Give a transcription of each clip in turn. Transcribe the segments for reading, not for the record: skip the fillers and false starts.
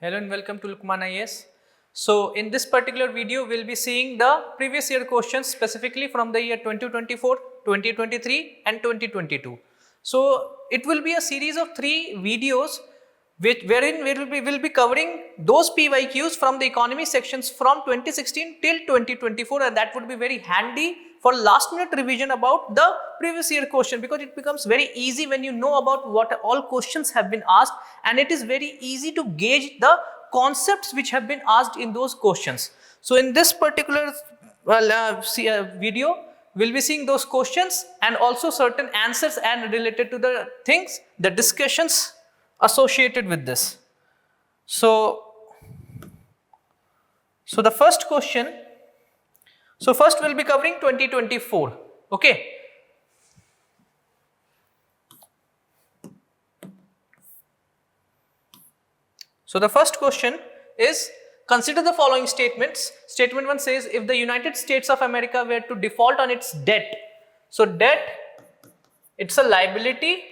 Hello and welcome to Lukmaan IAS. So in this particular video, we'll be seeing the previous year questions specifically from the year 2024, 2023 and 2022. So it will be a series of 3 videos wherein we'll be covering those PYQs from the economy sections from 2016 till 2024, and that would be very handy for last minute revision about the previous year question, because it becomes very easy when you know about what all questions have been asked, and it is very easy to gauge the concepts which have been asked in those questions. So in this particular video, we'll be seeing those questions and also certain answers and related to the things, the discussions associated with this. So the first question, so first we'll be covering 2024, okay. So the first question is, consider the following statements. Statement 1 says, if the United States of America were to default on its debt, so debt, it's a liability.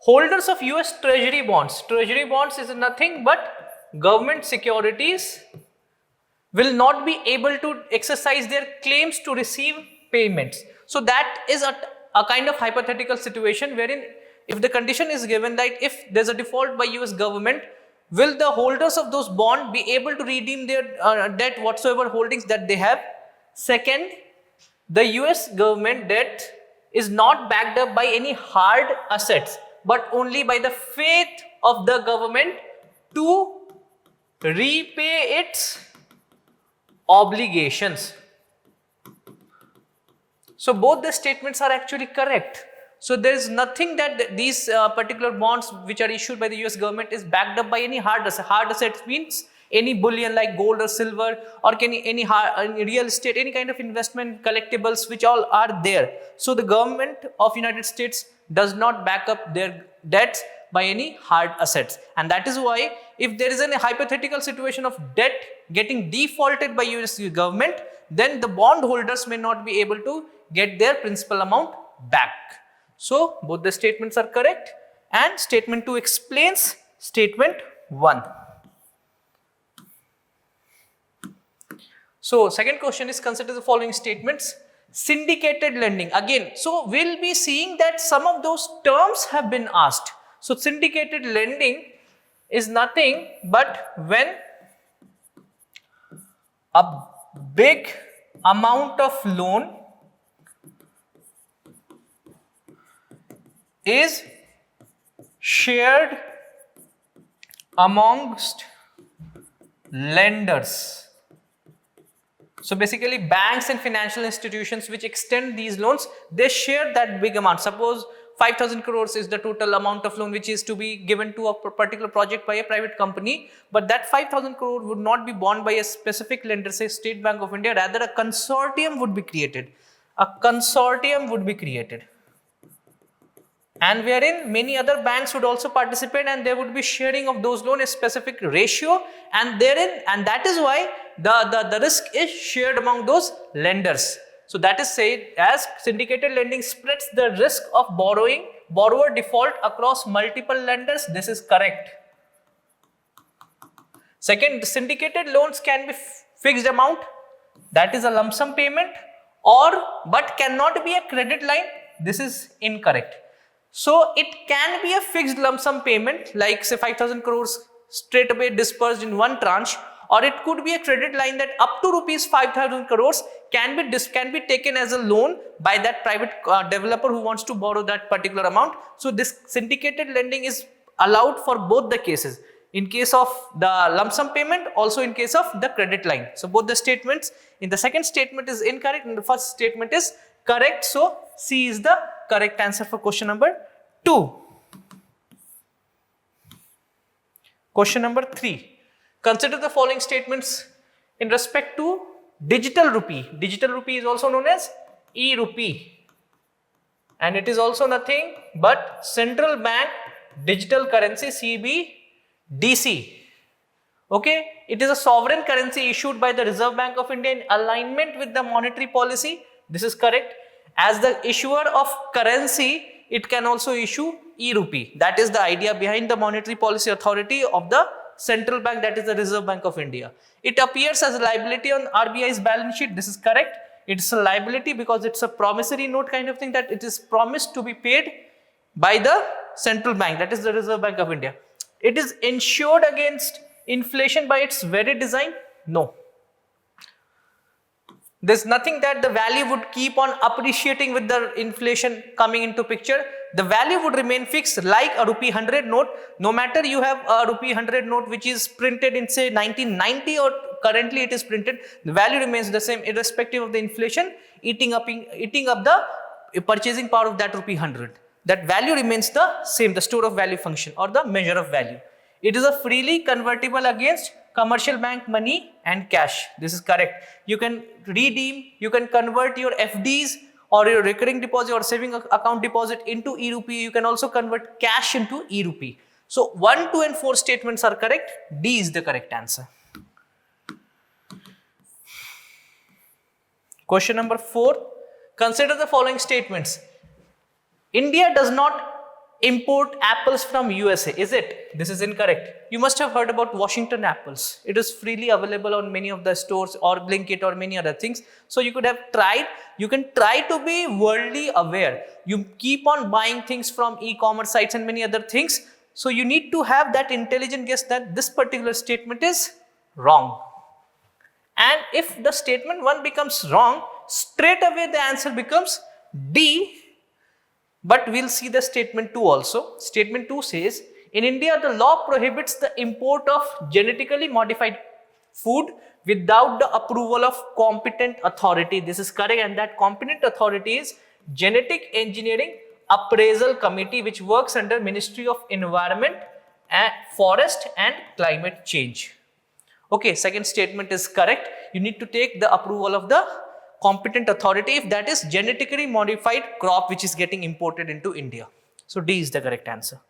Holders of US Treasury bonds is nothing but government securities, will not be able to exercise their claims to receive payments. So that is a kind of hypothetical situation wherein if the condition is given that if there's a default by US government, will the holders of those bonds be able to redeem their debt whatsoever holdings that they have? Second, the US government debt is not backed up by any hard assets, but only by the faith of the government to repay its obligations. So both the statements are actually correct. So there is nothing that these particular bonds which are issued by the US government is backed up by any hard asset. Hard assets means any bullion like gold or silver, or any real estate, any kind of investment collectibles which all are there. So the government of United States does not back up their debts by any hard assets, and that is why if there is a hypothetical situation of debt getting defaulted by US government, then the bond holders may not be able to get their principal amount back. So both the statements are correct, and statement 2 explains statement 1. So second question is, consider the following statements. Syndicated lending, again, so we'll be seeing that some of those terms have been asked. So syndicated lending is nothing but when a big amount of loan is shared amongst lenders. So basically banks and financial institutions which extend these loans, they share that big amount. Suppose 5,000 crores is the total amount of loan which is to be given to a particular project by a private company, but that 5,000 crore would not be borne by a specific lender, say State Bank of India, rather a consortium would be created. And wherein many other banks would also participate, and there would be sharing of those loans a specific ratio, and that is why the risk is shared among those lenders. So that is said as syndicated lending spreads the risk of borrower default across multiple lenders. This is correct. Second, syndicated loans can be fixed amount, that is a lump sum payment, but cannot be a credit line. This is incorrect. So it can be a fixed lump sum payment, like say 5,000 crores straight away dispersed in one tranche, or it could be a credit line that up to rupees 5,000 crores can be taken as a loan by that private developer who wants to borrow that particular amount. So this syndicated lending is allowed for both the cases, in case of the lump sum payment, also in case of the credit line. So both the statements in the second statement is incorrect and the first statement is correct. So C is the correct answer for question number 2. Question number 3. Consider the following statements in respect to digital rupee. Digital rupee is also known as e-rupee, and it is also nothing but central bank digital currency, CBDC. Okay, it is a sovereign currency issued by the Reserve Bank of India in alignment with the monetary policy. This is correct. As the issuer of currency, it can also issue e-Rupee. That is the idea behind the monetary policy authority of the central bank, that is the Reserve Bank of India. It appears as a liability on RBI's balance sheet. This is correct. It's a liability because it's a promissory note kind of thing, that it is promised to be paid by the central bank, that is the Reserve Bank of India. It is insured against inflation by its very design? No. There's nothing that the value would keep on appreciating with the inflation coming into picture. The value would remain fixed like a rupee 100 note. No matter you have a rupee 100 note which is printed in say 1990 or currently it is printed, the value remains the same irrespective of the inflation eating up the purchasing power of that rupee 100. That value remains the same, the store of value function or the measure of value. It is a freely convertible against commercial bank money and cash. This is correct. You can redeem, you can convert your FDs or your recurring deposit or saving account deposit into e-Rupee. You can also convert cash into e-Rupee. So 1, 2 and 4 statements are correct. D is the correct answer. Question number 4. Consider the following statements. India does not import apples from USA, is it? This is incorrect. You must have heard about Washington apples. It is freely available on many of the stores or Blinkit or many other things. So you could have tried, you can try to be worldly aware. You keep on buying things from e-commerce sites and many other things. So you need to have that intelligent guess that this particular statement is wrong. And if the statement 1 becomes wrong, straight away the answer becomes D. But we'll see the statement 2 also. Statement 2 says, in India, the law prohibits the import of genetically modified food without the approval of competent authority. This is correct, and that competent authority is Genetic Engineering Appraisal Committee, which works under Ministry of Environment, and Forest and Climate Change. Okay, second statement is correct. You need to take the approval of the competent authority if that is genetically modified crop which is getting imported into India. So D is the correct answer.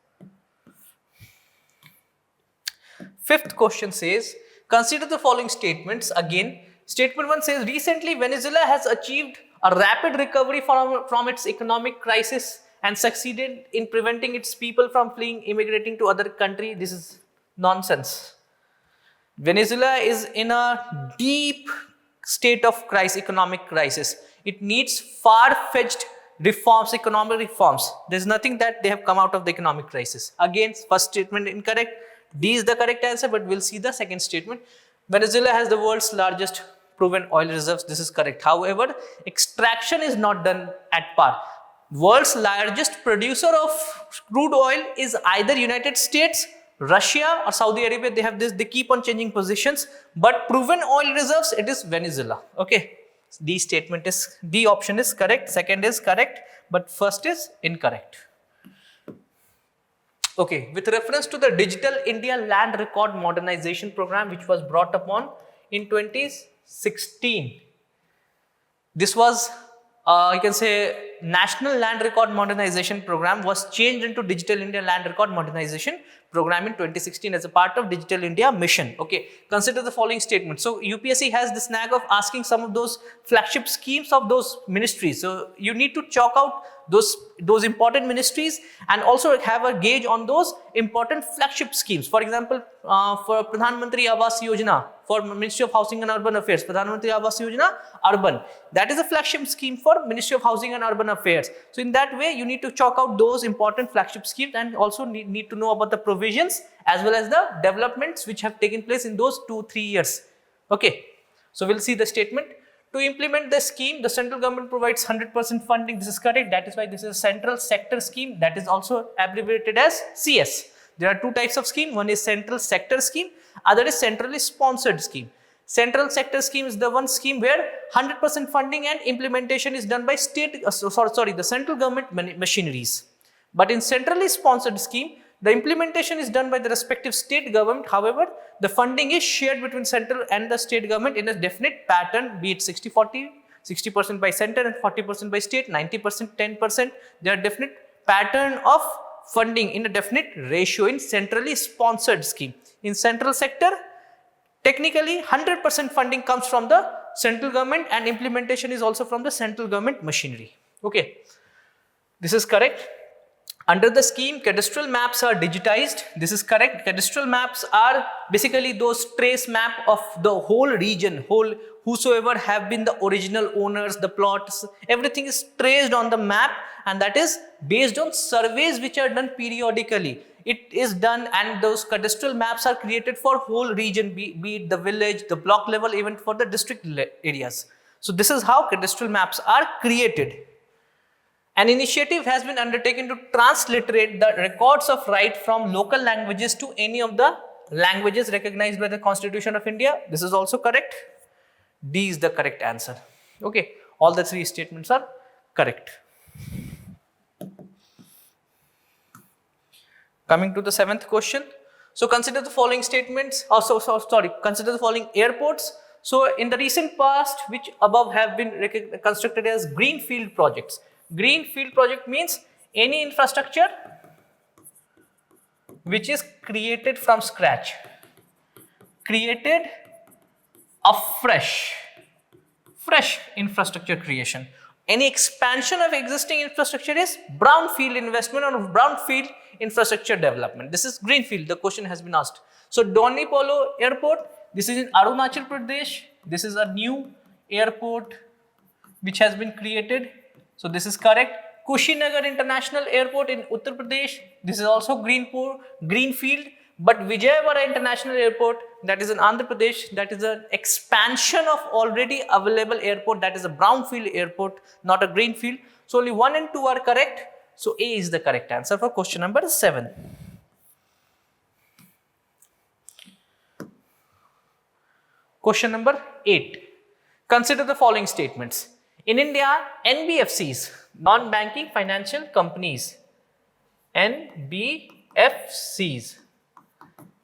Fifth question says, consider the following statements. Again, statement 1 says, recently Venezuela has achieved a rapid recovery from its economic crisis and succeeded in preventing its people from fleeing, immigrating to other country. This is nonsense. Venezuela is in a deep state of economic crisis. It needs far-fetched reforms, economic reforms. There's nothing that they have come out of the economic crisis. Again, first statement incorrect. D is the correct answer, but we'll see the second statement. Venezuela has the world's largest proven oil reserves. This is correct. However, extraction is not done at par. World's largest producer of crude oil is either United States, Russia or Saudi Arabia. They have this, they keep on changing positions, but proven oil reserves, it is Venezuela. Okay, D option is correct, second is correct, but first is incorrect. Okay, with reference to the Digital India Land Record Modernization Program, which was brought upon in 2016, this was you can say National Land Record Modernization Program was changed into Digital India Land Record Modernization Program in 2016 as a part of Digital India mission. Okay, consider the following statement. So UPSC has the snag of asking some of those flagship schemes of those ministries. So you need to chalk out those important ministries and also have a gauge on those important flagship schemes. For example, for Pradhan Mantri Awas Yojana, for Ministry of Housing and Urban Affairs, Pradhan Mantri Awas Yojana Urban, that is a flagship scheme for Ministry of Housing and Urban Affairs. So in that way, you need to chalk out those important flagship schemes and also need to know about the provisions as well as the developments which have taken place in those 2-3 years. Okay, so we'll see the statement. To implement the scheme, the central government provides 100% funding. This is correct. That is why this is a central sector scheme, that is also abbreviated as CS. There are two types of scheme. One is central sector scheme, other is centrally sponsored scheme. Central sector scheme is the one scheme where 100% funding and implementation is done by the central government machineries. But in centrally sponsored scheme, the implementation is done by the respective state government. However, the funding is shared between central and the state government in a definite pattern, be it 60-40, 60% by center and 40% by state, 90%, 10%. There are definite pattern of funding in a definite ratio in centrally sponsored scheme. In central sector, technically 100% funding comes from the central government and implementation is also from the central government machinery. Okay, this is correct. Under the scheme, cadastral maps are digitized. This is correct. Cadastral maps are basically those trace map of the whole region, whosoever have been the original owners, the plots, everything is traced on the map, and that is based on surveys which are done periodically. It is done, and those cadastral maps are created for whole region, be it the village, the block level, even for the district areas. So this is how cadastral maps are created. An initiative has been undertaken to transliterate the records of right from local languages to any of the languages recognized by the Constitution of India. This is also correct. D is the correct answer. Okay, all the three statements are correct. Coming to the 7th question. So consider the following statements. Consider the following airports. So in the recent past, which above have been constructed as greenfield projects. Greenfield project means any infrastructure which is created from scratch, created afresh, fresh infrastructure creation. Any expansion of existing infrastructure is brownfield investment or brownfield infrastructure development. This is greenfield. The question has been asked. So Doni Polo Airport, this is in Arunachal Pradesh. This is a new airport which has been created. So this is correct. Kushinagar International Airport in Uttar Pradesh. This is also greenfield. But Vijayawada International Airport, that is in Andhra Pradesh, that is an expansion of already available airport. That is a brownfield airport, not a greenfield. So only 1 and 2 are correct. So A is the correct answer for question number 7. Question number 8. Consider the following statements. In India, NBFCs, non-banking financial companies, NBFCs,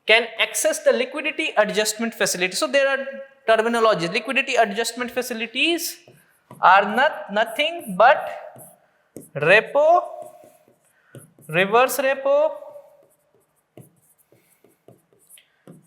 can access the liquidity adjustment facility. So there are terminologies. Liquidity adjustment facilities are nothing but repo, reverse repo,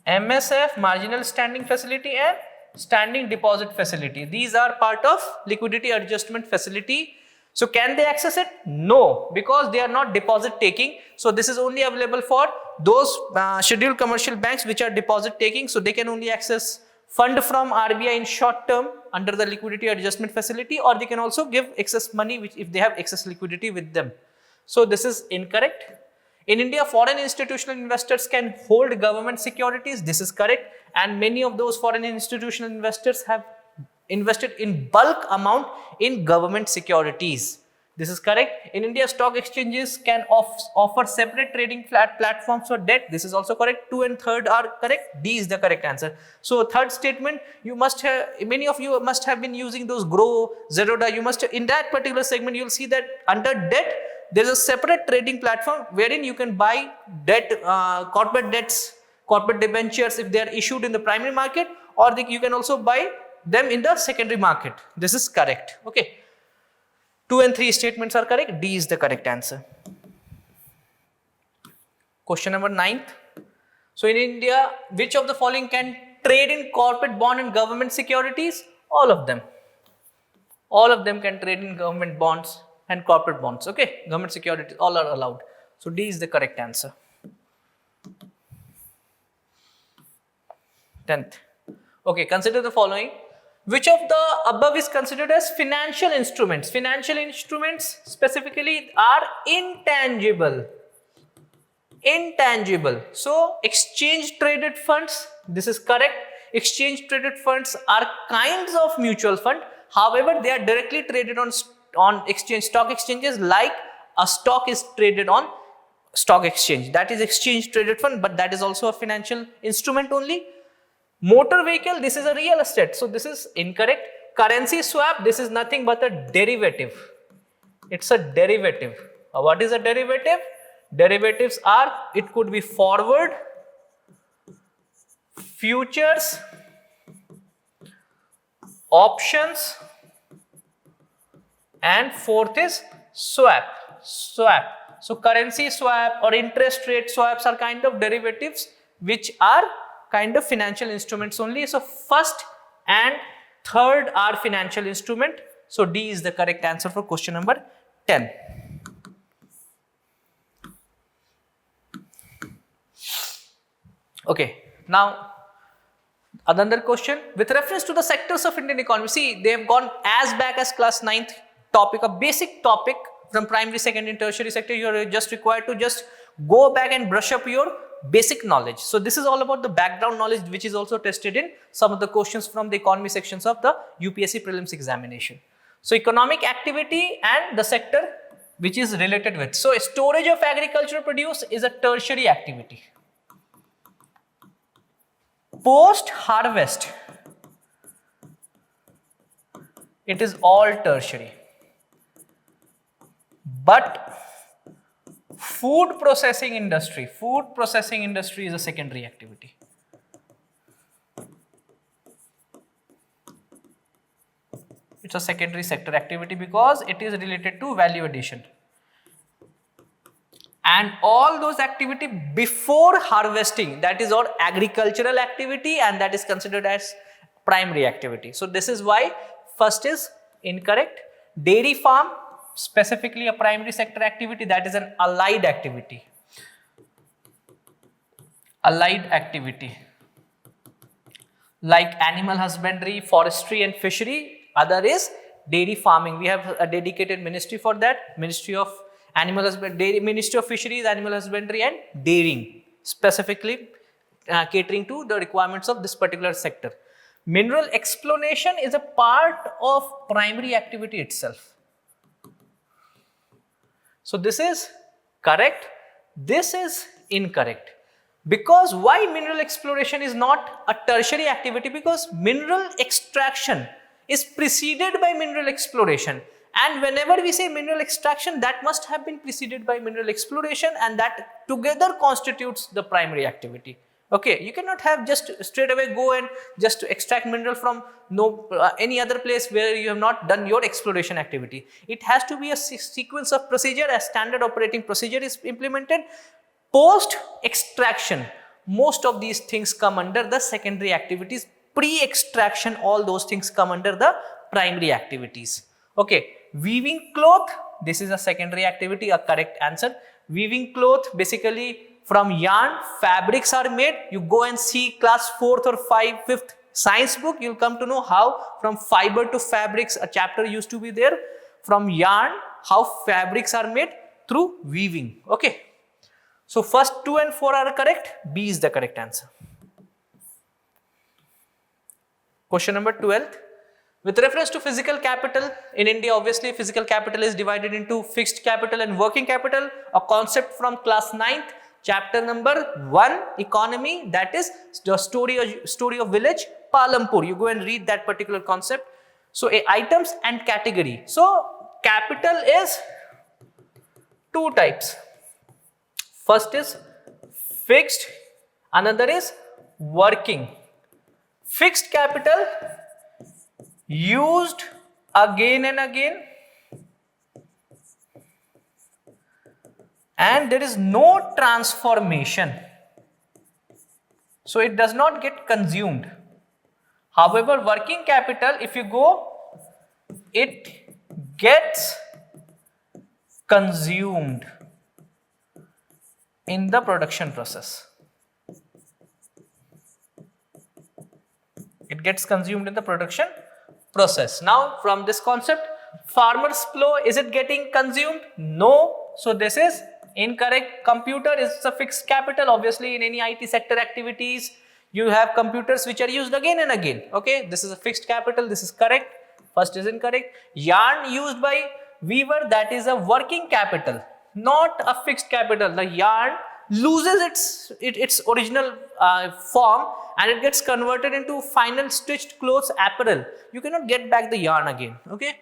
MSF, marginal standing facility, and standing deposit facility. These are part of liquidity adjustment facility. So can they access it? No, because they are not deposit taking. So this is only available for those scheduled commercial banks which are deposit taking. So they can only access fund from RBI in short term under the liquidity adjustment facility, or they can also give excess money which if they have excess liquidity with them. So this is incorrect. In India, foreign institutional investors can hold government securities. This is correct. And many of those foreign institutional investors have invested in bulk amount in government securities. This is correct. In India, stock exchanges can offer separate trading platforms for debt. This is also correct. 2 and 3rd are correct. D is the correct answer. So 3rd statement, you must have, many of you must have been using those Grow, Zerodha. You must, in that particular segment, you'll see that under debt, there's a separate trading platform wherein you can buy debt, corporate debts, corporate debentures if they are issued in the primary market, or you can also buy them in the secondary market. This is correct. Okay. 2 and 3 statements are correct. D is the correct answer. Question number 9th. So in India, which of the following can trade in corporate bond and government securities? All of them. All of them can trade in government bonds and corporate bonds. Okay. Government securities, all are allowed. So D is the correct answer. 10th. Okay. Consider the following. Which of the above is considered as financial instruments? Financial instruments specifically are intangible. Intangible. So, exchange traded funds, this is correct. Exchange traded funds are kinds of mutual fund. However, they are directly traded on stock exchanges, like a stock is traded on stock exchange. That is exchange traded fund, but that is also a financial instrument only. Motor vehicle, this is a real estate. So this is incorrect. Currency swap, this is nothing but a derivative. It's a derivative. What is a derivative? Derivatives are, it could be forward, futures, options, and 4th is swap. So currency swap or interest rate swaps are kind of derivatives which are kind of financial instruments only. So 1st and 3rd are financial instrument. So D is the correct answer for question number 10. Okay, now another question with reference to the sectors of Indian economy. See, they have gone as back as class 9th topic, a basic topic from primary, secondary and tertiary sector. You are just required to just go back and brush up your basic knowledge. So this is all about the background knowledge, which is also tested in some of the questions from the economy sections of the UPSC Prelims examination. So economic activity and the sector which is related with. So storage of agricultural produce is a tertiary activity. Post harvest, it is all tertiary, but food processing industry is a secondary activity. It's a secondary sector activity because it is related to value addition. And all those activity before harvesting, that is all agricultural activity and that is considered as primary activity. So this is why first is incorrect. Dairy farm, specifically a primary sector activity, that is an allied activity. Allied activity. Like animal husbandry, forestry and fishery. Other is dairy farming. We have a dedicated ministry for that, Ministry of Animal Husbandry, Ministry of Fisheries, Animal Husbandry and Dairying, specifically catering to the requirements of this particular sector. Mineral exploration is a part of primary activity itself. So this is correct, this is incorrect. Because why mineral exploration is not a tertiary activity? Because mineral extraction is preceded by mineral exploration. And whenever we say mineral extraction, that must have been preceded by mineral exploration and that together constitutes the primary activity. Okay, you cannot have just straight away go and just extract mineral from any other place where you have not done your exploration activity. It has to be a sequence of procedure, a standard operating procedure is implemented. Post extraction, most of these things come under the secondary activities. Pre-extraction, all those things come under the primary activities. Okay, weaving cloth, this is a secondary activity, a correct answer. Weaving cloth, basically from yarn, fabrics are made. You go and see class 4th or 5th science book, you'll come to know how from fiber to fabrics, a chapter used to be there. From yarn, how fabrics are made through weaving. Okay, so first 2 and 4 are correct, B is the correct answer. Question number 12. With reference to physical capital, in India, obviously physical capital is divided into fixed capital and working capital, a concept from class 9th, chapter number 1, economy, that is the story of village, Palampur. You go and read that particular concept. So items and category. So capital is 2 types. First is fixed, another is working. Fixed capital used again and again and there is no transformation, so it does not get consumed. However, working capital, if you go, it gets consumed in the production process. It gets consumed in the production process. Now, from this concept, farmer's plow, is it getting consumed? No. So this is incorrect. Computer is a fixed capital. Obviously, in any IT sector activities, you have computers which are used again and again. Okay, this is a fixed capital. This is correct. First is incorrect. Yarn used by weaver, that is a working capital, not a fixed capital. The yarn loses its original form and it gets converted into final stitched clothes apparel. You cannot get back the yarn again. Okay.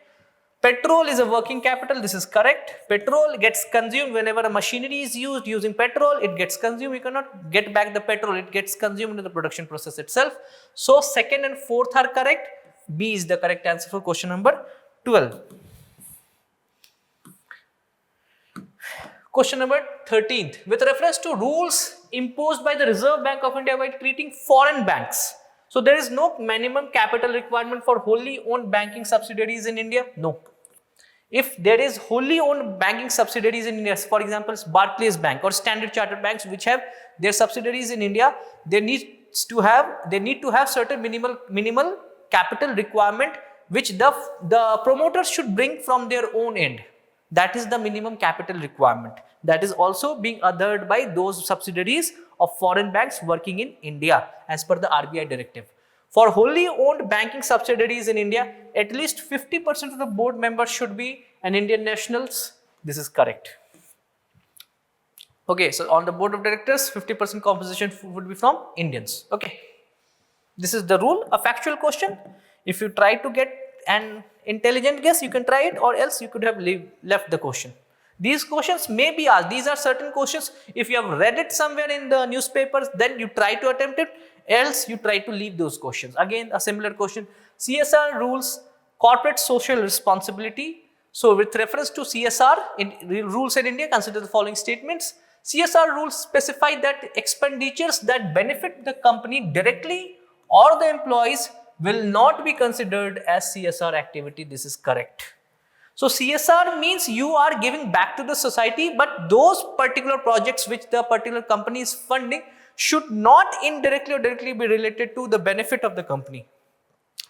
Petrol is a working capital. This is correct. Petrol gets consumed whenever a machinery is used using petrol. It gets consumed. You cannot get back the petrol. It gets consumed in the production process itself. So 2nd and 4th are correct. B is the correct answer for question number 12. Question number 13th. With reference to rules imposed by the Reserve Bank of India by treating foreign banks. So there is no minimum capital requirement for wholly owned banking subsidiaries in India. No. If there is wholly owned banking subsidiaries in India, for example, Barclays Bank or Standard Chartered banks which have their subsidiaries in India, they need to have certain minimal capital requirement which the promoters should bring from their own end. That is the minimum capital requirement. That is also being adhered by those subsidiaries of foreign banks working in India as per the RBI directive. For wholly owned banking subsidiaries in India, at least 50% of the board members should be an Indian nationals. This is correct. Okay, so on the board of directors, 50% composition would be from Indians. Okay, this is the rule. A factual question. If you try to get an intelligent guess, you can try it, or else you could have left the question. These questions may be asked. These are certain questions. If you have read it somewhere in the newspapers, then you try to attempt it, else you try to leave those questions. Again, a similar question. CSR rules, corporate social responsibility. So with reference to CSR rules in India, consider the following statements. CSR rules specify that expenditures that benefit the company directly or the employees will not be considered as CSR activity. This is correct. So CSR means you are giving back to the society, but those particular projects which the particular company is funding should not indirectly or directly be related to the benefit of the company.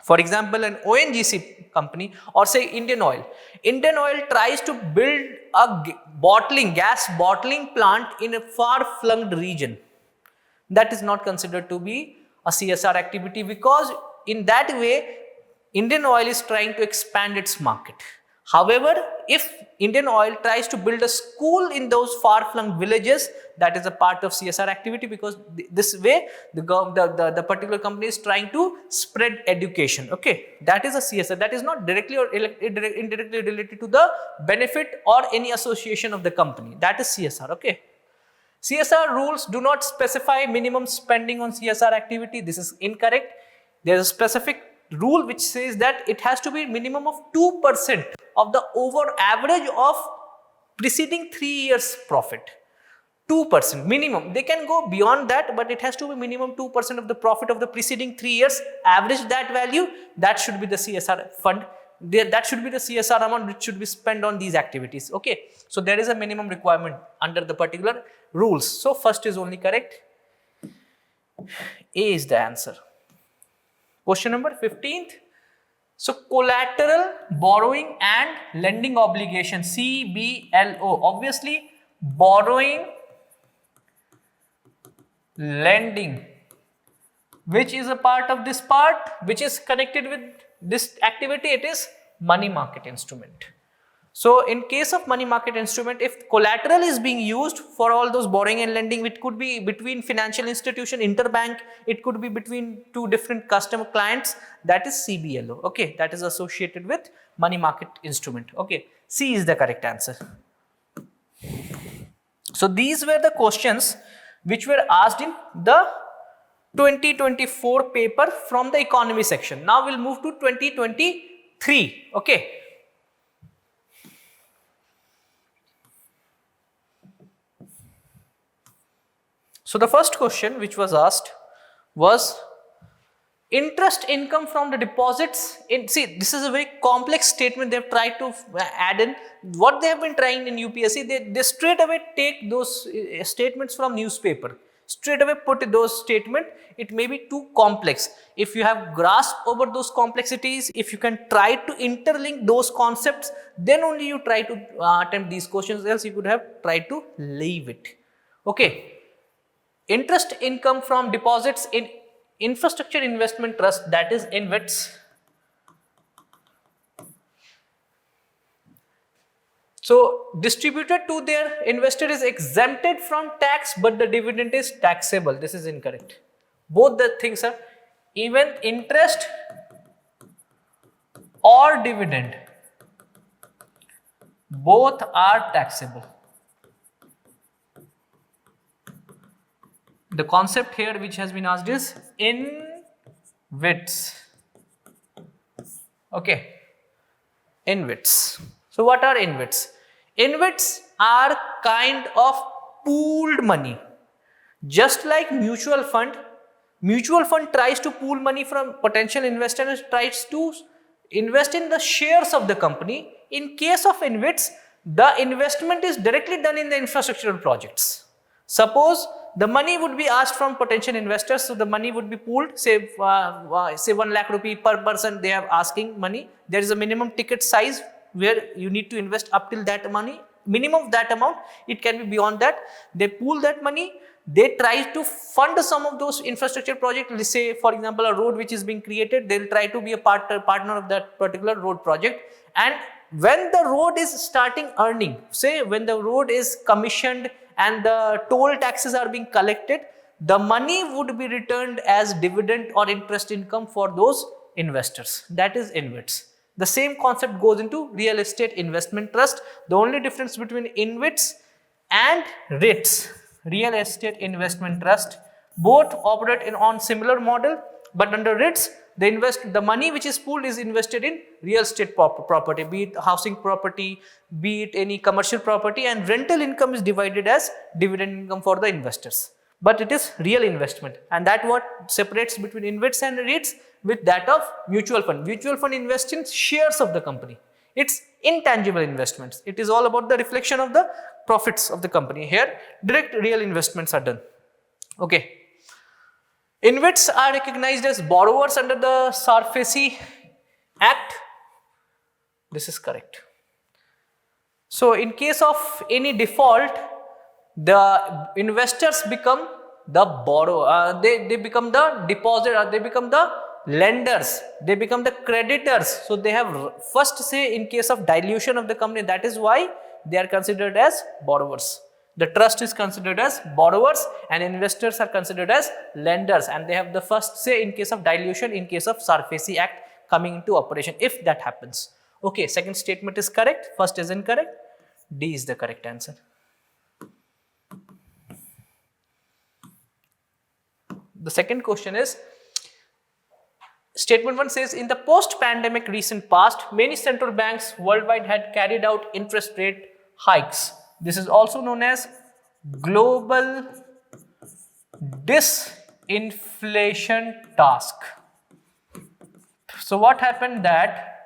For example, an ONGC company, or say Indian Oil. Indian Oil tries to build a gas bottling plant in a far-flung region. That is not considered to be a CSR activity, because in that way, Indian Oil is trying to expand its market. However, if Indian Oil tries to build a school in those far-flung villages, that is a part of CSR activity, because this way the particular company is trying to spread education. Okay, that is a CSR. That is not directly or indirectly related to the benefit or any association of the company. That is CSR. Okay. CSR rules do not specify minimum spending on CSR activity. This is incorrect. There is a specific rule which says that it has to be minimum of 2% of the over average of preceding 3 years profit. 2% minimum. They can go beyond that, but it has to be minimum 2% of the profit of the preceding 3 years. Average that value, that should be the CSR fund. That should be the CSR amount which should be spent on these activities. Okay, so there is a minimum requirement under the particular rules. So first is only correct. A is the answer. Question number 15th. So collateral, borrowing and lending obligation, CBLO. Obviously, borrowing, lending, which is a part of this part, which is connected with this activity, it is money market instrument. So in case of money market instrument, if collateral is being used for all those borrowing and lending, it could be between financial institution, interbank, it could be between two different customer clients, that is CBLO. Okay, that is associated with money market instrument. Okay, C is the correct answer. So these were the questions which were asked in the 2024 paper from the economy section. Now we'll move to 2023. Okay. So the first question which was asked was interest income from the deposits in, see, this is a very complex statement they have tried to add in. What they have been trying in UPSC, they straight away take those statements from newspaper, straight away put those statement. It may be too complex. If you have grasp over those complexities, if you can try to interlink those concepts, then only you try to attempt these questions, else you could have tried to leave it. Okay. Interest income from deposits in infrastructure investment trust, that is InvITs. So distributed to their investor is exempted from tax, but the dividend is taxable. This is incorrect. Both the things are, even interest or dividend, both are taxable. The concept here which has been asked is InvITs. Okay, InvITs. So what are InvITs? InvITs are kind of pooled money. Just like mutual fund tries to pool money from potential investors, tries to invest in the shares of the company. In case of InvITs, the investment is directly done in the infrastructural projects. Suppose the money would be asked from potential investors, so the money would be pooled, say 1 lakh rupee per person they are asking money. There is a minimum ticket size where you need to invest up till that money, minimum of that amount, it can be beyond that. They pool that money, they try to fund some of those infrastructure projects. Let's say for example a road which is being created, they'll try to be a partner of that particular road project, and when the road is starting earning, say when the road is commissioned and the toll taxes are being collected, the money would be returned as dividend or interest income for those investors. That is InvITs. The same concept goes into real estate investment trust. The only difference between InvITs and REITs, real estate investment trust, both operate on similar model, but under REITs, the money which is pooled is invested in real estate property, be it housing property, be it any commercial property, and rental income is divided as dividend income for the investors. But it is real investment, and that what separates between InvITs and REITs with that of mutual fund. Mutual fund invests in shares of the company. It's intangible investments. It is all about the reflection of the profits of the company. Here, direct real investments are done. Okay. InvITs are recognized as borrowers under the SARFAESI Act. This is correct. So, in case of any default, the investors become the borrower, they become the depositor, they become the lenders, they become the creditors. So, they have first say in case of dilution of the company, that is why they are considered as borrowers. The trust is considered as borrowers and investors are considered as lenders, and they have the first say in case of dilution in case of SARFAESI Act coming into operation, if that happens. Okay, second statement is correct, first is incorrect, D is the correct answer. The second question is, statement 1 says, in the post-pandemic recent past, many central banks worldwide had carried out interest rate hikes. This is also known as global disinflation task. So what happened that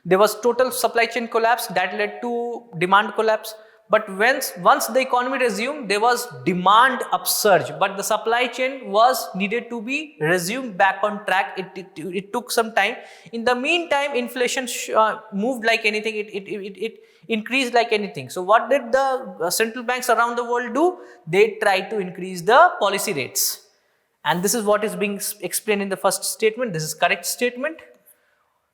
there was total supply chain collapse that led to demand collapse. But once the economy resumed, there was demand upsurge, but the supply chain was needed to be resumed back on track. It took some time. In the meantime, inflation moved like anything. It increased like anything. So what did the central banks around the world do? They tried to increase the policy rates. And this is what is being explained in the first statement. This is correct statement.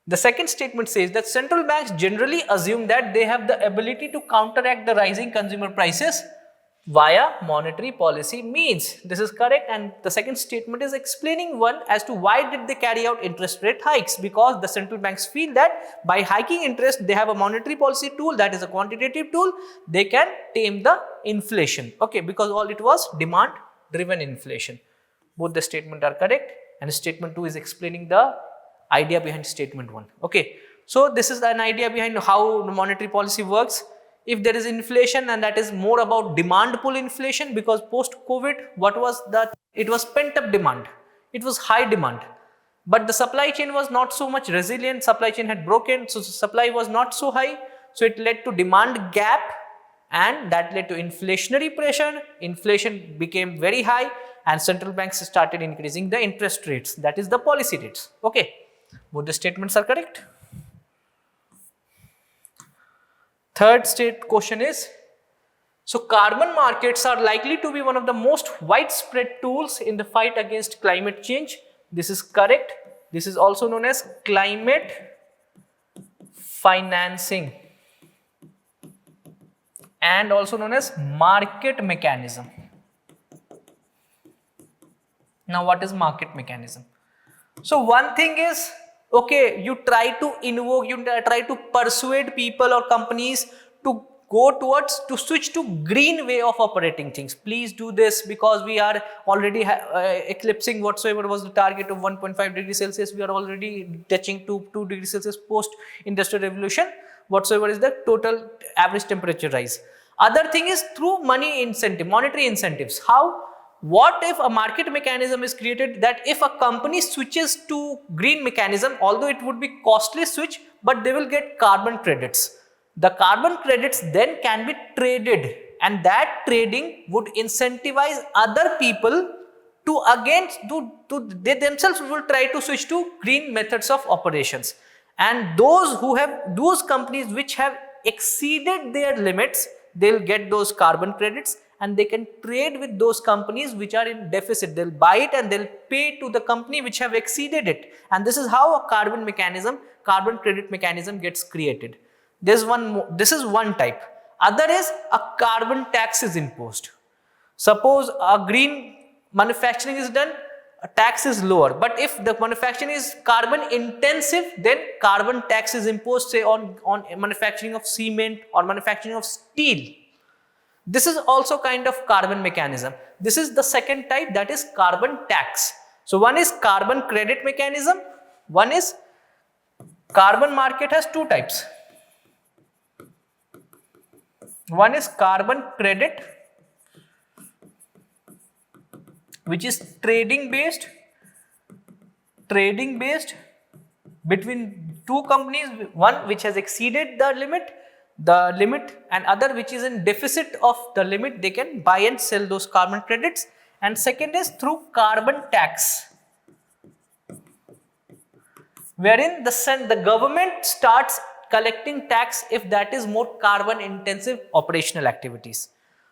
The second statement says that central banks generally assume that they have the ability to counteract the rising consumer prices via monetary policy means. This is correct, and the second statement is explaining one as to why did they carry out interest rate hikes, because the central banks feel that by hiking interest they have a monetary policy tool, that is a quantitative tool, they can tame the inflation. Okay, because all it was demand driven inflation. Both the statement are correct, and statement 2 is explaining the idea behind statement 1. Okay, so this is an idea behind how the monetary policy works. If there is inflation, and that is more about demand pull inflation, because post COVID, what was that? It was pent up demand. It was high demand, but the supply chain was not so much resilient. Supply chain had broken, so supply was not so high. So it led to demand gap, and that led to inflationary pressure. Inflation became very high, and central banks started increasing the interest rates. That is the policy rates. Okay. Both the statements are correct. Third question is, so carbon markets are likely to be one of the most widespread tools in the fight against climate change. This is correct. This is also known as climate financing and also known as market mechanism. Now, what is market mechanism? So one thing is, okay, you try to invoke, you try to persuade people or companies to go towards, to switch to green way of operating things. Please do this, because we are already eclipsing whatsoever was the target of 1.5 degrees Celsius. We are already touching to 2 degrees Celsius post industrial revolution, whatsoever is the total average temperature rise. Other thing is through money incentive, monetary incentives. How? what if a market mechanism is created that if a company switches to green mechanism, although it would be costly switch, but they will get carbon credits. The carbon credits then can be traded, and that trading would incentivize other people to again they themselves will try to switch to green methods of operations. And those companies which have exceeded their limits, they'll get those carbon credits, and they can trade with those companies which are in deficit. They'll buy it and they'll pay to the company which have exceeded it. And this is how a carbon credit mechanism gets created. This is one type. Other is a carbon tax is imposed. Suppose a green manufacturing is done, a tax is lower. But if the manufacturing is carbon intensive, then carbon tax is imposed, say on manufacturing of cement or manufacturing of steel. This is also kind of carbon mechanism. This is the second type, that is carbon tax. So one is carbon credit mechanism, one is carbon market has two types. One is carbon credit, which is trading based between two companies, one which has exceeded the limit and other which is in deficit of the limit. They can buy and sell those carbon credits. And second is through carbon tax, wherein the government starts collecting tax if that is more carbon intensive operational activities.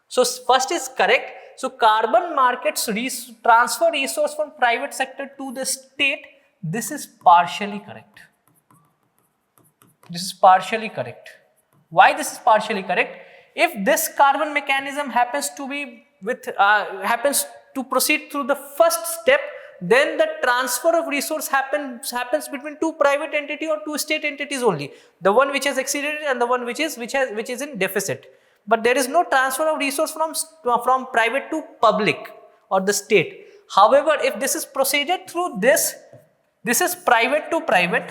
So first is correct. So carbon markets transfer resource from private sector to the state. This is partially correct. This is partially correct. Why this is partially correct? If this carbon mechanism happens to proceed through the first step, then the transfer of resource happens between two private entity or two state entities only. The one which has exceeded and the one which is in deficit. But there is no transfer of resource from private to public or the state. However, if this is proceeded through this is private to private,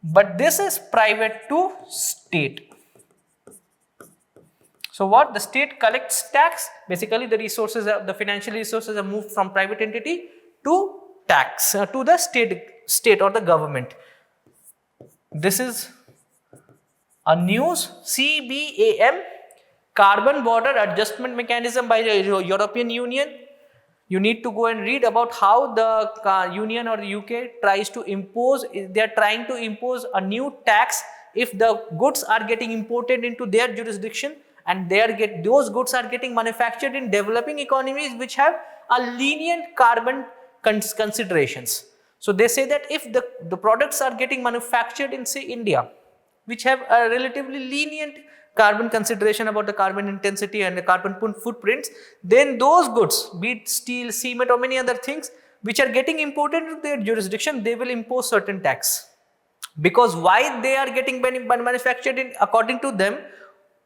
but this is private to state. So what? The state collects tax. Basically, the financial resources are moved from private entity to tax to the state or the government. This is a news CBAM, Carbon Border Adjustment Mechanism by the European Union. You need to go and read about how the Union or the UK tries to impose. They are trying to impose a new tax if the goods are getting imported into their jurisdiction, and those goods are getting manufactured in developing economies which have a lenient carbon considerations. So they say that if the products are getting manufactured in, say, India, which have a relatively lenient carbon consideration about the carbon intensity and the carbon footprints, then those goods, be it steel, cement or many other things which are getting imported into their jurisdiction, they will impose certain tax. Because why they are getting manufactured according to them,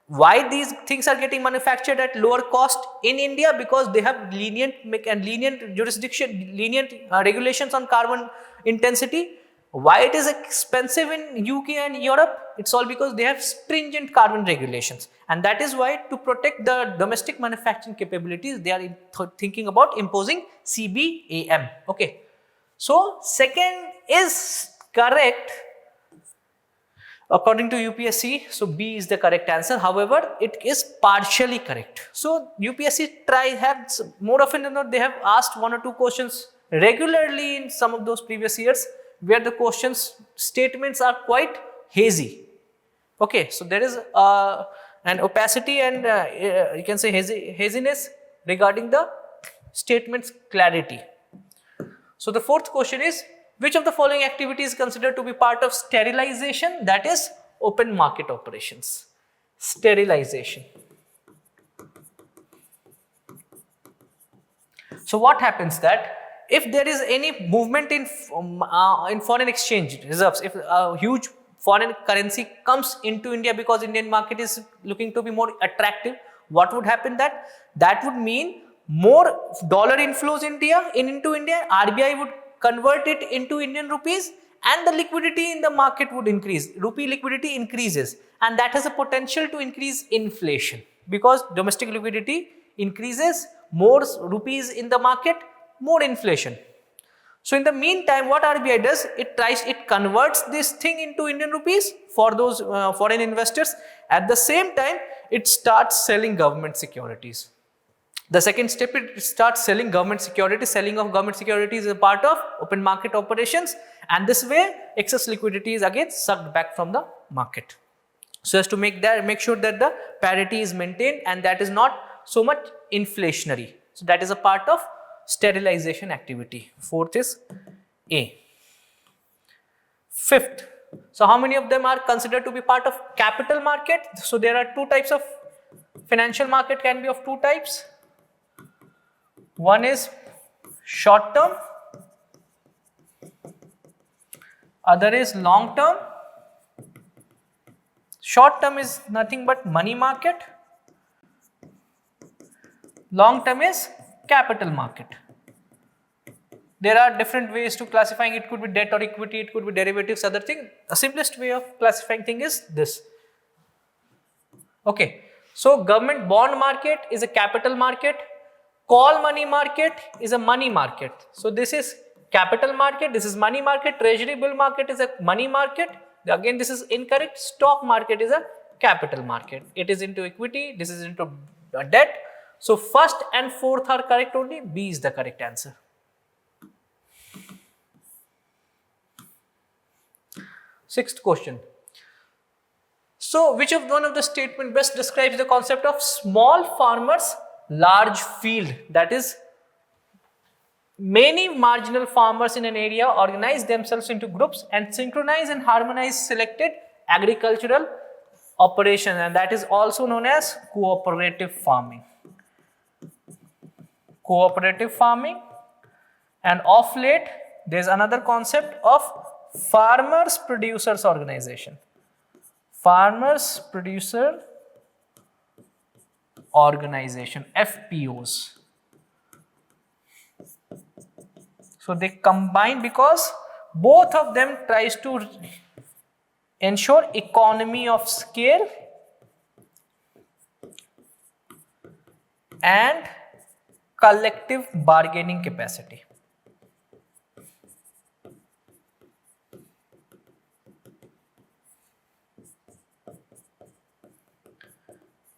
why these things are getting manufactured at lower cost in India? Because they have lenient jurisdiction, lenient regulations on carbon intensity. Why it is expensive in UK and Europe? It's all because they have stringent carbon regulations, and that is why, to protect the domestic manufacturing capabilities, they are thinking about imposing CBAM. Okay, so second is correct according to UPSC. So B is the correct answer. However, it is partially correct. So UPSC more often than not, they have asked one or two questions regularly in some of those previous years where the questions statements are quite hazy. Okay, so there is an opacity and you can say haziness regarding the statement's clarity. So the fourth question is, which of the following activities is considered to be part of sterilization? That is open market operations. Sterilization. So what happens that if there is any movement in foreign exchange reserves, if a huge foreign currency comes into India because Indian market is looking to be more attractive, what would happen? That would mean more dollar inflows into India. RBI would convert it into Indian rupees, and the liquidity in the market would increase. Rupee liquidity increases, and that has a potential to increase inflation because domestic liquidity increases, more rupees in the market, more inflation. So in the meantime, what RBI does, it converts this thing into Indian rupees for those foreign investors. At the same time, it starts selling government securities. The second step, it starts selling government securities. Selling of government securities is a part of open market operations, and this way excess liquidity is again sucked back from the market. So as to make sure that the parity is maintained and that is not so much inflationary. So that is a part of sterilization activity. Fourth is A. Fifth, so how many of them are considered to be part of capital market? So there are two types of financial market, can be of two types. One is short term, other is long term. Short term is nothing but money market. Long term is capital market. There are different ways to classifying. It could be debt or equity, it could be derivatives, other thing. The simplest way of classifying thing is this. Okay, so government bond market is a capital market. Call money market is a money market. So this is capital market, this is money market. Treasury bill market is a money market. Again, this is incorrect. Stock market is a capital market. It is into equity, this is into debt. So first and fourth are correct only. B is the correct answer. Sixth question. So which of one of the statement best describes the concept of small farmers large field? That is, many marginal farmers in an area organize themselves into groups and synchronize and harmonize selected agricultural operations, and that is also known as cooperative farming. Cooperative farming. And of late there is another concept of farmers producers organization. Farmers producer organization, FPOs. So they combine because both of them tries to ensure economy of scale and collective bargaining capacity.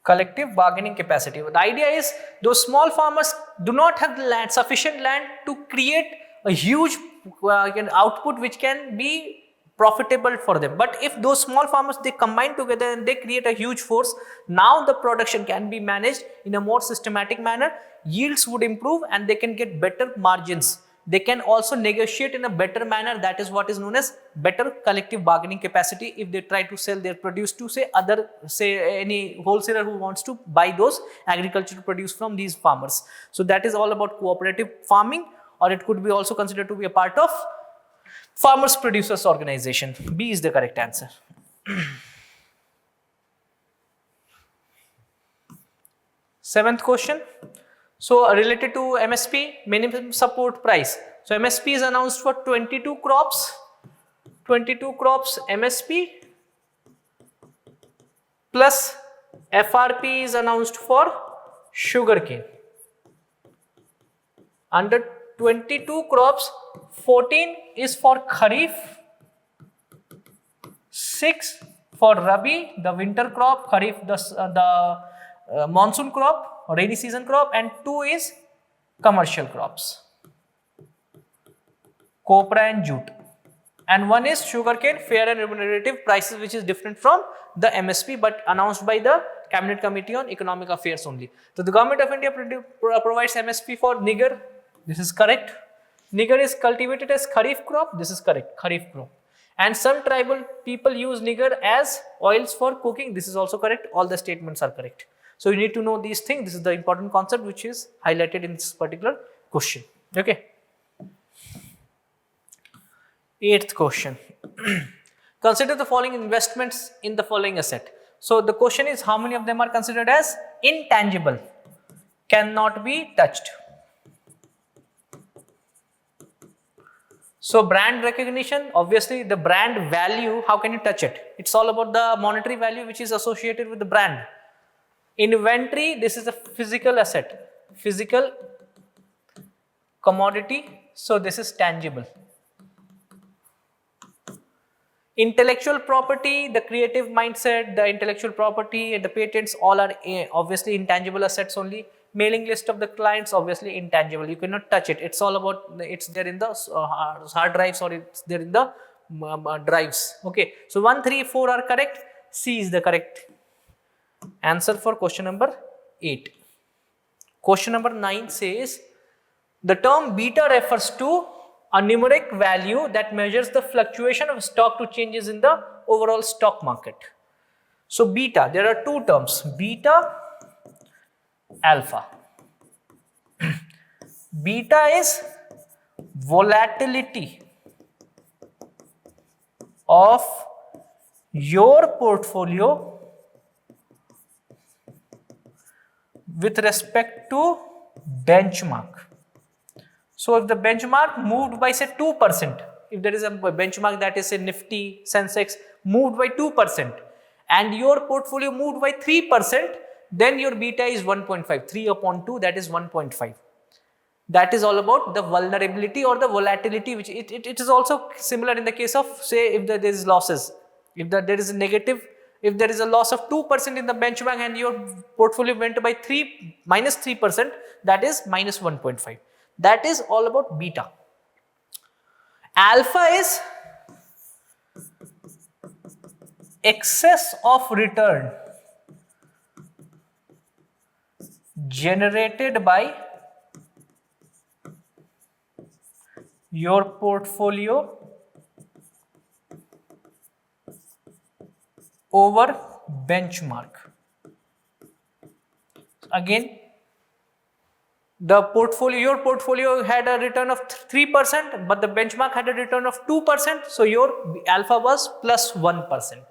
Collective bargaining capacity. The idea is those small farmers do not have the land, sufficient land to create a huge output which can be profitable for them. But if those small farmers, they combine together and they create a huge force, now the production can be managed in a more systematic manner, yields would improve and they can get better margins. They can also negotiate in a better manner. That is what is known as better collective bargaining capacity if they try to sell their produce to any wholesaler who wants to buy those agricultural produce from these farmers. So that is all about cooperative farming, or it could be also considered to be a part of farmers producers organization. B is the correct answer. Seventh question. So related to MSP, minimum support price. So MSP is announced for 22 crops. 22 crops MSP plus FRP is announced for sugarcane. Under 22 crops, 14 is for Kharif, 6 for Rabi, the winter crop, Kharif, the monsoon crop, rainy season crop, and 2 is commercial crops, copra and jute, and 1 is sugarcane, fair and remunerative prices, which is different from the MSP but announced by the Cabinet Committee on Economic Affairs only. So the Government of India provides MSP for Nagar. This is correct. Nagar is cultivated as Kharif crop. This is correct, Kharif crop. And some tribal people use Nagar as oils for cooking. This is also correct. All the statements are correct. So you need to know these things. This is the important concept which is highlighted in this particular question. Okay. Eighth question. Consider the following investments in the following asset. So the question is, how many of them are considered as intangible, cannot be touched? So brand recognition, obviously the brand value, how can you touch it? It's all about the monetary value which is associated with the brand. Inventory, this is a physical asset, physical commodity, so this is tangible. Intellectual property, the creative mindset, the intellectual property, the patents, all are obviously intangible assets only. Mailing list of the clients, obviously intangible. You cannot touch it. It's all about, it's there in the hard drives, or it's there in the drives. Okay. So 1, 3, 4 are correct. C is the correct answer for question number 8. Question number 9 says, the term beta refers to a numeric value that measures the fluctuation of stock to changes in the overall stock market. So beta, there are two terms, beta, alpha. Beta is volatility of your portfolio with respect to benchmark. So if the benchmark moved by say 2%, if there is a benchmark that is say Nifty, Sensex moved by 2% and your portfolio moved by 3%, then your beta is 1.5, 3 upon 2, that is 1.5. That is all about the vulnerability or the volatility, which it is also similar in the case of say if there is losses, if there is a negative, if there is a loss of 2% in the benchmark and your portfolio went by minus 3%, that is minus 1.5. That is all about beta. Alpha is excess of return generated by your portfolio over benchmark. Again, the portfolio, your portfolio had a return of 3%, but the benchmark had a return of 2%, so your alpha was plus 1%.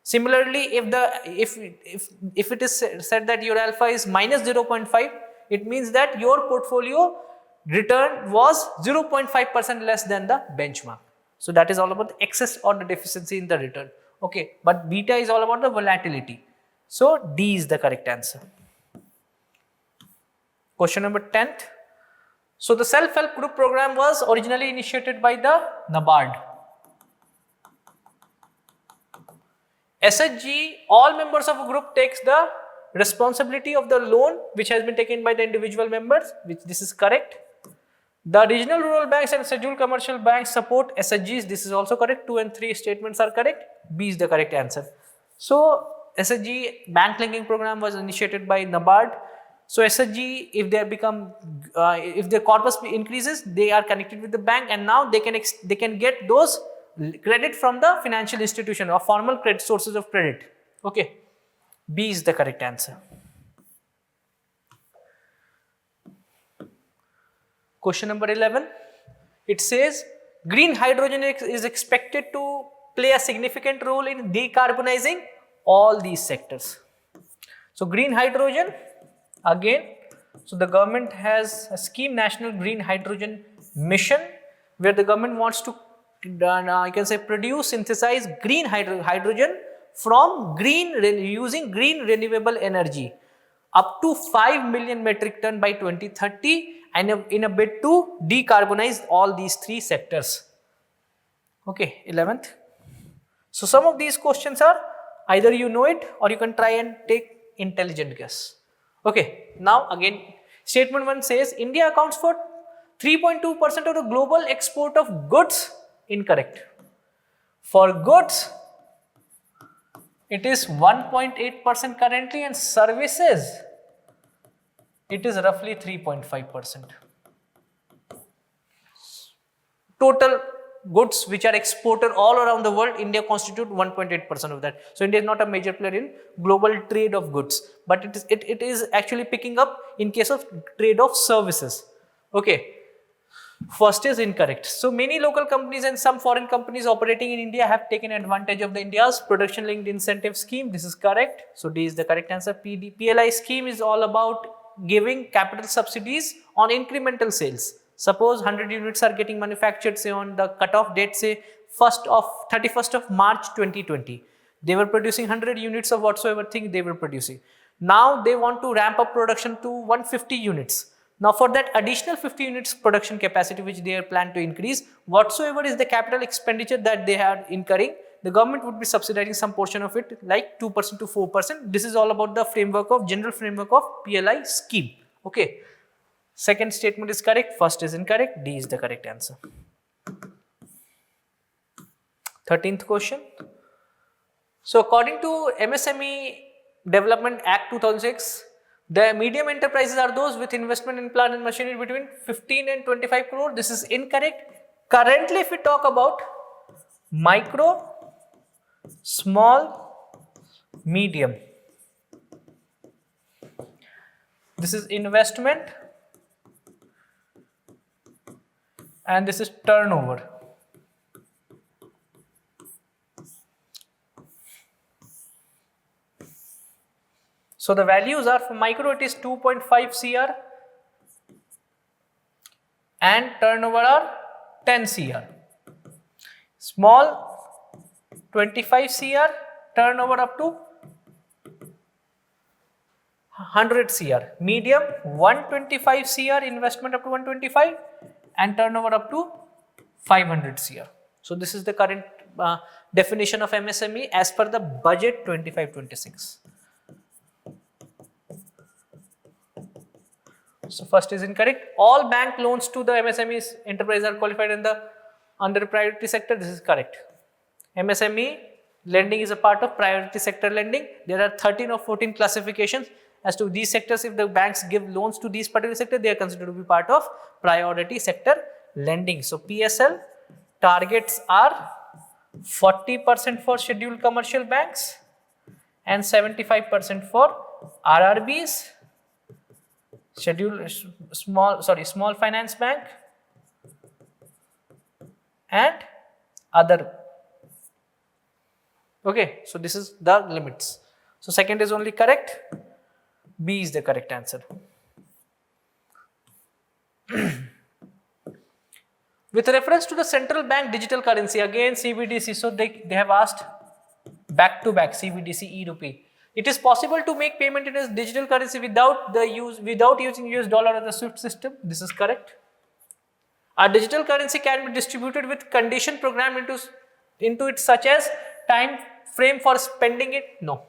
Similarly, if it is said that your alpha is minus 0.5, it means that your portfolio return was 0.5% less than the benchmark. So that is all about the excess or the deficiency in the return. Okay, but beta is all about the volatility. So D is the correct answer. Question number 10th. So the self-help group program was originally initiated by the NABARD. SHG, all members of a group takes the responsibility of the loan which has been taken by the individual members, which this is correct. The regional rural banks and scheduled commercial banks support SHGs, this is also correct. 2 and 3 statements are correct. B is the correct answer. So SHG bank linking program was initiated by NABARD. So SHG, if they become, if their corpus increases, they are connected with the bank, and now they can get those credit from the financial institution or formal credit sources of credit. Okay, B is the correct answer. Question number 11. It says green hydrogen is expected to play a significant role in decarbonizing all these sectors. So green hydrogen, again, so the government has a scheme, National Green Hydrogen Mission, where the government wants to you can say produce, synthesize green hydrogen from using green renewable energy up to 5 million metric ton by 2030, and in a bid to decarbonize all these 3 sectors. Okay, 11th. So some of these questions are either you know it or you can try and take intelligent guess. Okay, now again, statement 1 says India accounts for 3.2% of the global export of goods. Incorrect. For goods, it is 1.8% currently, and services, it is roughly 3.5%. Total goods which are exported all around the world, India constitute 1.8% of that. So India is not a major player in global trade of goods, but it is actually picking up in case of trade of services. Okay. First is incorrect. So many local companies and some foreign companies operating in India have taken advantage of the India's production linked incentive scheme. This is correct. So D is the correct answer. PLI scheme is all about giving capital subsidies on incremental sales. Suppose 100 units are getting manufactured, say on the cutoff date, say 31st of March 2020. They were producing 100 units of whatsoever thing they were producing. Now they want to ramp up production to 150 units. Now for that additional 50 units production capacity which they are planned to increase, whatsoever is the capital expenditure that they are incurring, the government would be subsidizing some portion of it, like 2% to 4%. This is all about the general framework of PLI scheme. Okay. Second statement is correct, first is incorrect, D is the correct answer. 13th question. So according to MSME Development Act 2006, the medium enterprises are those with investment in plant and machinery between 15 and 25 crore. This is incorrect. Currently, if we talk about micro, small, medium, this is investment and this is turnover. So the values are for micro it is 2.5 CR and turnover are 10 CR. Small 25 CR, turnover up to 100 CR. Medium 125 CR, investment up to 125 and turnover up to 500 CR. So this is the current definition of MSME as per the budget 25-26. So first is incorrect. All bank loans to the MSME enterprise are qualified under priority sector. This is correct. MSME lending is a part of priority sector lending. There are 13 or 14 classifications as to these sectors. If the banks give loans to these particular sector, they are considered to be part of priority sector lending. So PSL targets are 40% for scheduled commercial banks and 75% for RRBs. Small finance bank and other. Okay, so this is the limits. So second is only correct, B is the correct answer. With reference to the central bank digital currency, again CBDC, so they have asked back to back CBDC Rupee. It is possible to make payment in a digital currency without using US dollar or the SWIFT system. This is correct. A digital currency can be distributed with condition programmed into it, such as time frame for spending it. No,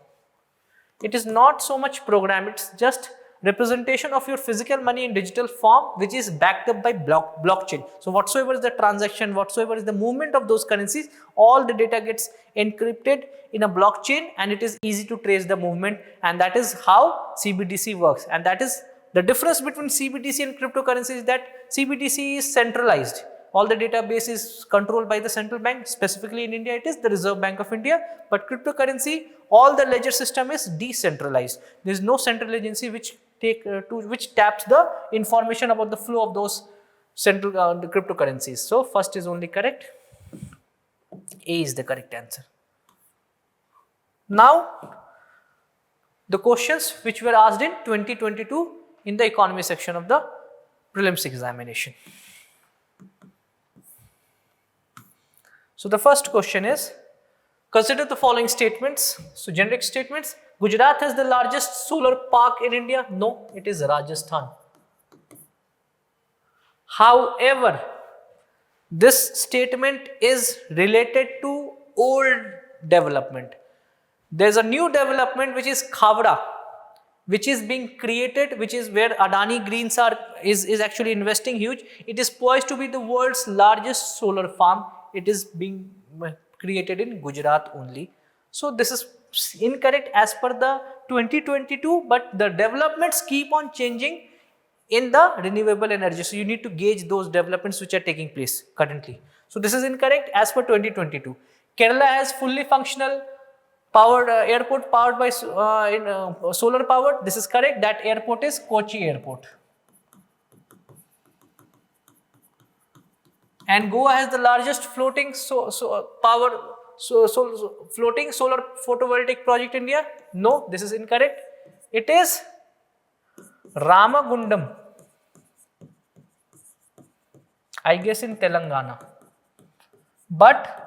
it is not so much program. It's just representation of your physical money in digital form, which is backed up by blockchain. So whatsoever is the transaction, whatsoever is the movement of those currencies, all the data gets encrypted in a blockchain and it is easy to trace the movement, and that is how CBDC works. And that is the difference between CBDC and cryptocurrency, is that CBDC is centralized. All the database is controlled by the central bank. Specifically in India, it is the Reserve Bank of India. But cryptocurrency, all the ledger system is decentralized. There is no central agency which taps the information about the flow of those central the cryptocurrencies. So first is only correct. A is the correct answer. Now, the questions which were asked in 2022 in the economy section of the prelims examination. So the first question is, consider the following statements. So generic statements. Gujarat has the largest solar park in India. No, it is Rajasthan. However, this statement is related to old development. There is a new development which is Khavda, which is being created, which is where Adani Greens is actually investing huge. It is poised to be the world's largest solar farm. It is being created in Gujarat only. So this is incorrect as per the 2022, but the developments keep on changing in the renewable energy. So you need to gauge those developments which are taking place currently. So this is incorrect as per 2022. Kerala has fully functional powered airport powered by solar powered. This is correct. That airport is Kochi Airport. And Goa has the largest floating floating solar photovoltaic project in India. No, this is incorrect. It is Ramagundam. I guess in Telangana. But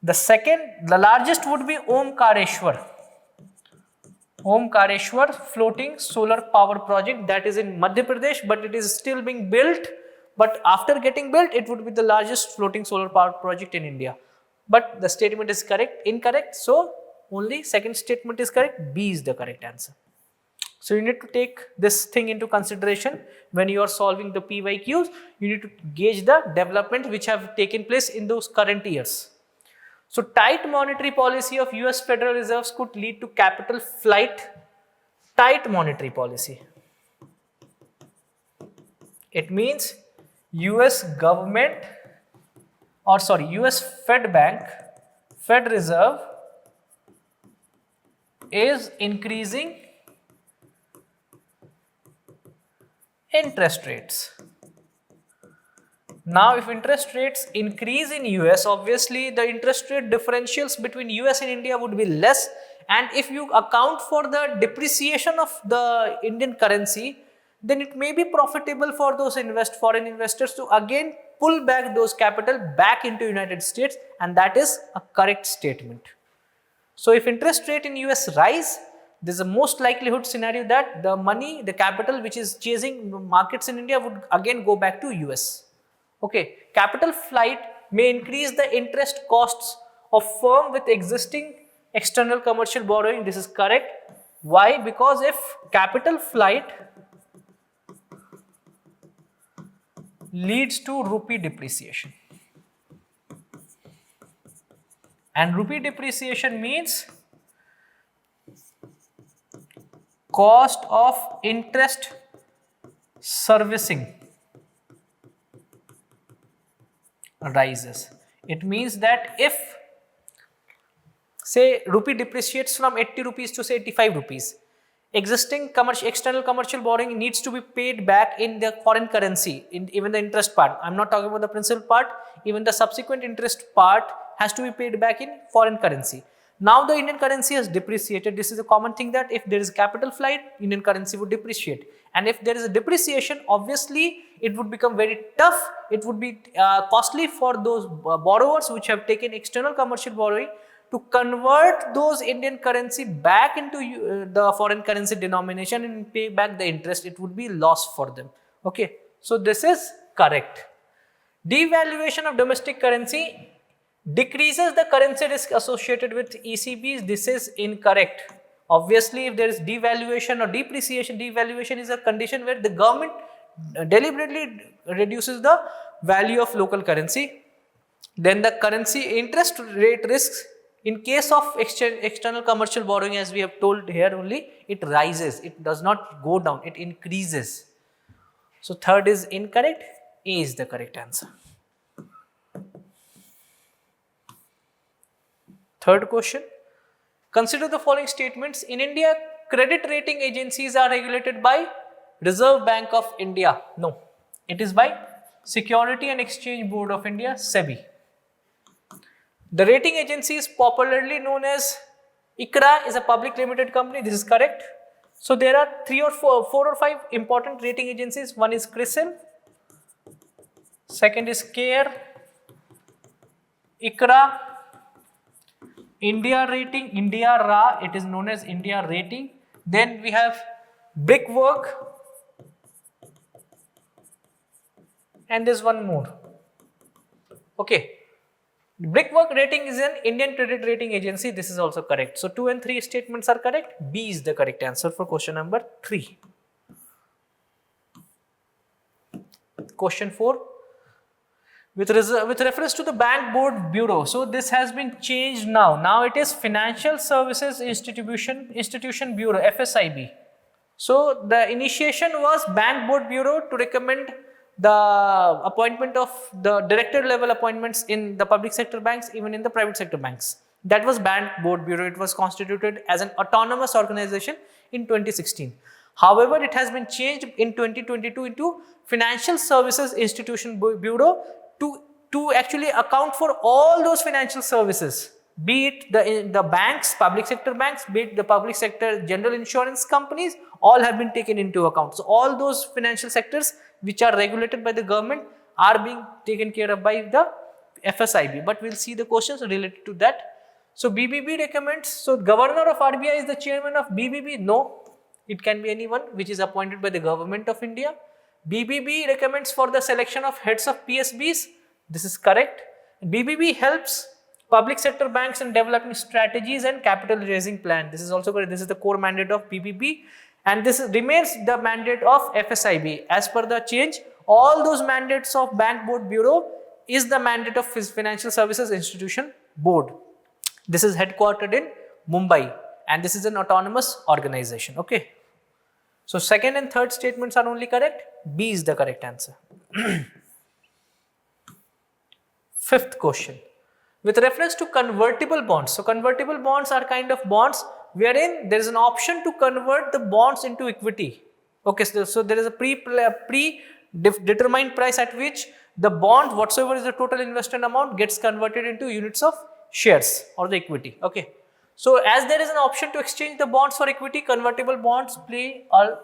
the largest would be Omkareshwar. Omkareshwar floating solar power project, that is in Madhya Pradesh, but it is still being built. But after getting built, it would be the largest floating solar power project in India. But the statement is incorrect. So only second statement is correct. B is the correct answer. So you need to take this thing into consideration when you are solving the PYQs. You need to gauge the developments which have taken place in those current years. So tight monetary policy of US Federal Reserves could lead to capital flight. Tight monetary policy. It means US government, or sorry, US Fed Bank, Fed Reserve is increasing interest rates. Now, if interest rates increase in US, obviously the interest rate differentials between US and India would be less, and if you account for the depreciation of the Indian currency, then it may be profitable for those foreign investors to again pull back those capital back into United States, and that is a correct statement. So if interest rate in US rise, there is a most likelihood scenario that the money, the capital which is chasing markets in India would again go back to US. Okay, capital flight may increase the interest costs of firm with existing external commercial borrowing. This is correct. Why? Because if capital flight leads to rupee depreciation, and rupee depreciation means cost of interest servicing rises. It means that if, say, rupee depreciates from 80 rupees to say 85 rupees, existing external commercial borrowing needs to be paid back in the foreign currency, in even the interest part. I'm not talking about the principal part, even the subsequent interest part has to be paid back in foreign currency. Now the Indian currency has depreciated. This is a common thing that if there is capital flight, Indian currency would depreciate. And if there is a depreciation, obviously it would become very tough. It would be costly for those borrowers which have taken external commercial borrowing to convert those Indian currency back into the foreign currency denomination and pay back the interest. It would be loss for them. Okay, so this is correct. Devaluation of domestic currency decreases the currency risk associated with ECBs. This is incorrect. Obviously, if there is devaluation or depreciation, devaluation is a condition where the government deliberately reduces the value of local currency. Then the currency interest rate risks, in case of external commercial borrowing, as we have told here only, it rises. It does not go down, it increases. So third is incorrect. A is the correct answer. Third question. Consider the following statements. In India, credit rating agencies are regulated by Reserve Bank of India. No, it is by Security and Exchange Board of India, SEBI. The rating agency is popularly known as ICRA, is a public limited company. This is correct. So there are four or five important rating agencies. One is CRISIL, second is CARE, ICRA, India Rating, India RA, it is known as India Rating. Then we have Brickwork, and there's one more. Okay, Brickwork Rating is an Indian credit rating agency. This is also correct. So 2 and 3 statements are correct. B is the correct answer for question number 3. Question 4. With reference to the Bank Board Bureau, so this has been changed now. Now it is Financial Services Institution Bureau, FSIB. So the initiation was Bank Board Bureau to recommend the appointment of the director level appointments in the public sector banks, even in the private sector banks. That was Bank Board Bureau. It was constituted as an autonomous organization in 2016. However, it has been changed in 2022 into Financial Services Institution Bureau to actually account for all those financial services, be it the banks, public sector banks, be it the public sector general insurance companies, all have been taken into account. So all those financial sectors which are regulated by the government are being taken care of by the FSIB, but we'll see the questions related to that. So BBB recommends, so governor of RBI is the chairman of BBB? No, it can be anyone which is appointed by the government of India. BBB recommends for the selection of heads of PSBs. This is correct. BBB helps public sector banks in developing strategies and capital raising plan. This is also correct. This is the core mandate of BBB, and this remains the mandate of FSIB. As per the change, all those mandates of Bank Board Bureau is the mandate of Financial Services Institution Board. This is headquartered in Mumbai, and this is an autonomous organization. Okay. So second and third statements are only correct. B is the correct answer. Fifth question. With reference to convertible bonds. So convertible bonds are kind of bonds wherein there is an option to convert the bonds into equity. Okay, so there is a predetermined price at which the bond, whatsoever is the total invested amount, gets converted into units of shares or the equity. Okay. So as there is an option to exchange the bonds for equity, convertible bonds pay a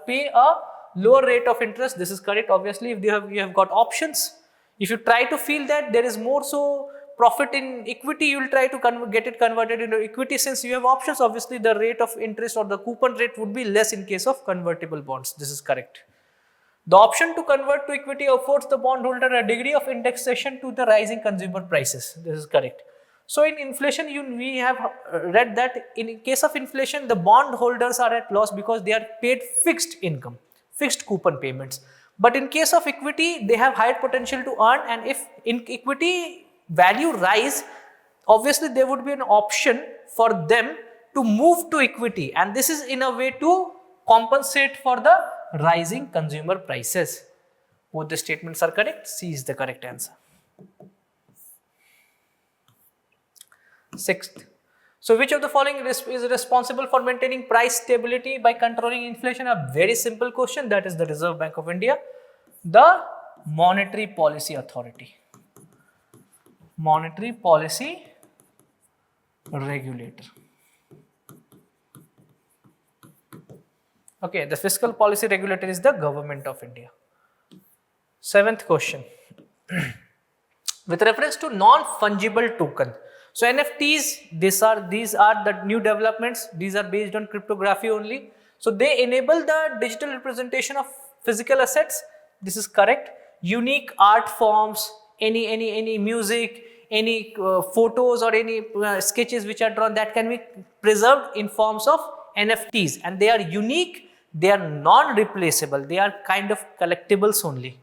lower rate of interest. This is correct. Obviously, if you have got options, if you try to feel that there is more so profit in equity, you will try to get it converted into equity. Since you have options, obviously the rate of interest or the coupon rate would be less in case of convertible bonds. This is correct. The option to convert to equity affords the bondholder a degree of indexation to the rising consumer prices. This is correct. So in inflation, we have read that in case of inflation, the bondholders are at loss because they are paid fixed income, fixed coupon payments. But in case of equity, they have higher potential to earn, and if in equity value rise, obviously there would be an option for them to move to equity, and this is in a way to compensate for the rising consumer prices. Both the statements are correct. C is the correct answer. Sixth. So which of the following is responsible for maintaining price stability by controlling inflation? A very simple question. That is the Reserve Bank of India, the Monetary Policy Authority, Monetary Policy Regulator. Okay, the Fiscal Policy Regulator is the Government of India. Seventh question. With reference to non-fungible token. So NFTs, these are the new developments. These are based on cryptography only. So they enable the digital representation of physical assets. This is correct. Unique art forms, any music, any photos or any sketches which are drawn, that can be preserved in forms of NFTs, and they are unique. They are non-replaceable. They are kind of collectibles only.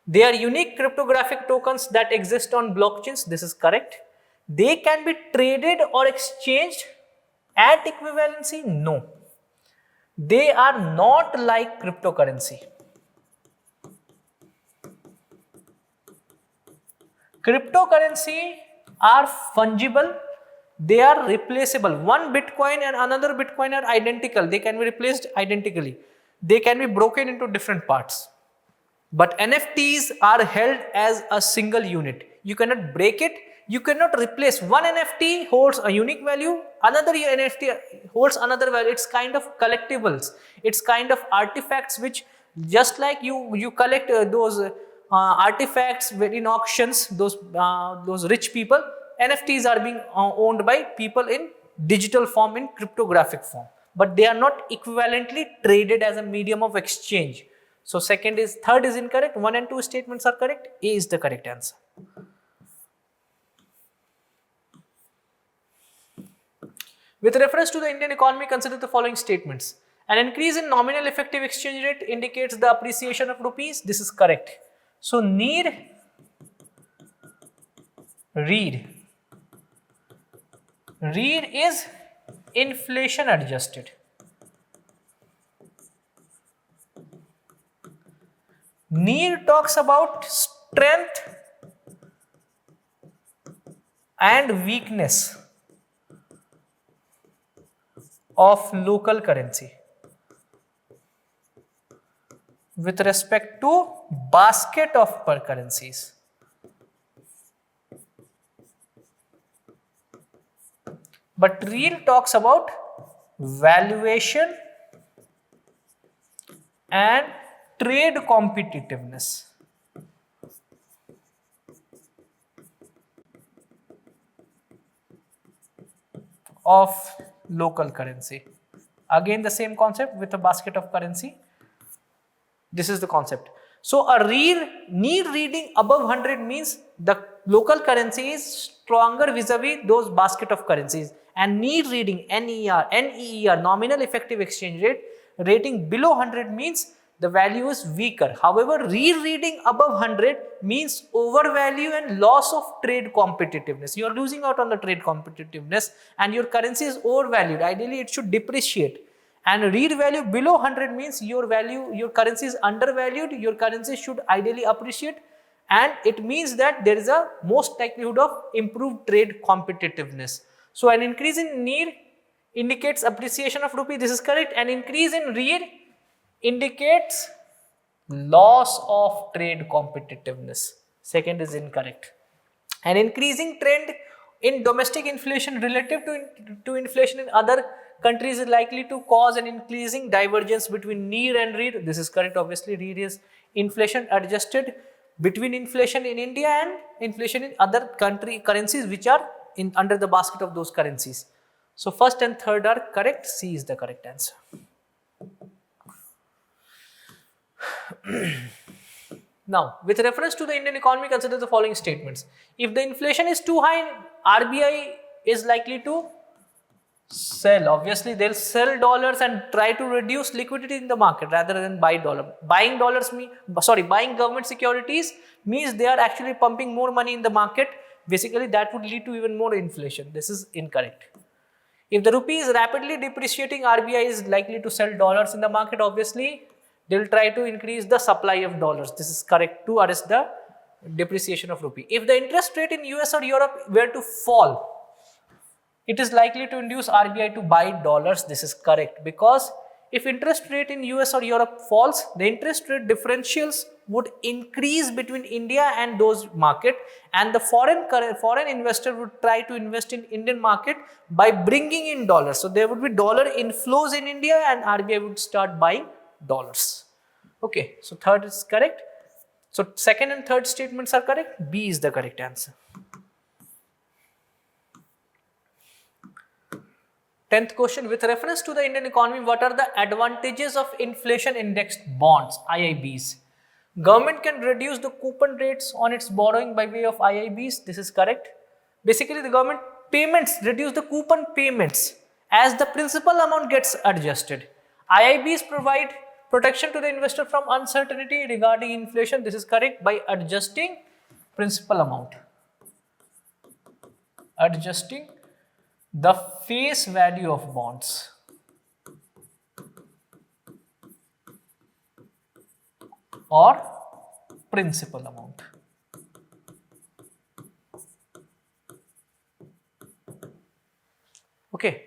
They are unique cryptographic tokens that exist on blockchains. This is correct. They can be traded or exchanged at equivalency? No. They are not like cryptocurrency. Cryptocurrency are fungible. They are replaceable. One Bitcoin and another Bitcoin are identical. They can be replaced identically. They can be broken into different parts. But NFTs are held as a single unit. You cannot break it. You cannot replace. One NFT holds a unique value, another NFT holds another value. It's kind of collectibles. It's kind of artifacts which, just like you collect those artifacts in auctions, those rich people, NFTs are being owned by people in digital form, in cryptographic form. But they are not equivalently traded as a medium of exchange. So third is incorrect. 1 and 2 statements are correct. A is the correct answer. With reference to the Indian economy, consider the following statements. An increase in nominal effective exchange rate indicates the appreciation of rupees. This is correct. So read is inflation adjusted. Need talks about strength and weakness of local currency with respect to basket of currencies. But real talks about valuation and trade competitiveness. of local currency. Again the same concept with a basket of currency. This is the concept. So a need reading above 100 means the local currency is stronger vis-a-vis those basket of currencies, and need reading NER, nominal effective exchange rate, rating below 100 means the value is weaker. However, reading above 100 means overvalue and loss of trade competitiveness. You are losing out on the trade competitiveness and your currency is overvalued. Ideally, it should depreciate. And read value below 100 means your currency is undervalued, your currency should ideally appreciate, and it means that there is a most likelihood of improved trade competitiveness. So an increase in need indicates appreciation of rupee, this is correct. An increase in read indicates loss of trade competitiveness, second is incorrect. An increasing trend in domestic inflation relative to inflation in other countries is likely to cause an increasing divergence between need and read. This is correct. Obviously, read is inflation adjusted between inflation in India and inflation in other currencies which are under the basket of those currencies. So first and third are correct. C is the correct answer. Now, with reference to the Indian economy, consider the following statements. If the inflation is too high, RBI is likely to sell. Obviously, they'll sell dollars and try to reduce liquidity in the market rather than buy dollar. Buying government securities means they are actually pumping more money in the market. Basically, that would lead to even more inflation. This is incorrect. If the rupee is rapidly depreciating, RBI is likely to sell dollars in the market. Obviously, they'll try to increase the supply of dollars. This is correct to arrest the depreciation of rupee. If the interest rate in US or Europe were to fall, it is likely to induce RBI to buy dollars. This is correct, because if interest rate in US or Europe falls, the interest rate differentials would increase between India and those market, and the foreign investor would try to invest in Indian market by bringing in dollars. So there would be dollar inflows in India and RBI would start buying dollars. Okay, so third is correct. So second and third statements are correct. B is the correct answer. 10th question, with reference to the Indian economy, what are the advantages of inflation indexed bonds, IIBs? Government can reduce the coupon rates on its borrowing by way of IIBs. This is correct. Basically, the government payments reduce the coupon payments as the principal amount gets adjusted. IIBs provide protection to the investor from uncertainty regarding inflation. This is correct, by adjusting principal amount. Adjusting the face value of bonds or principal amount. Okay.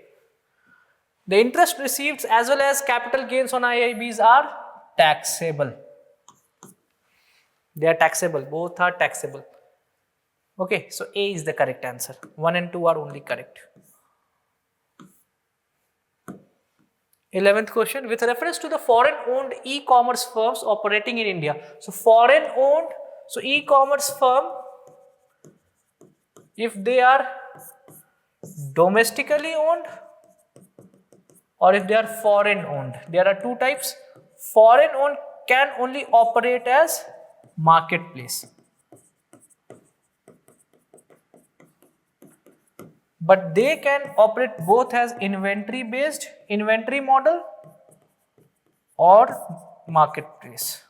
The interest received as well as capital gains on IIBs are taxable. They are taxable. Both are taxable. Okay. So A is the correct answer. 1 and 2 are only correct. 11th question, with reference to the foreign owned e-commerce firms operating in India. So foreign owned, so e-commerce firm, if they are domestically owned or if they are foreign owned, there are two types. Foreign owned can only operate as marketplace, but they can operate both as inventory based, inventory model, or marketplace.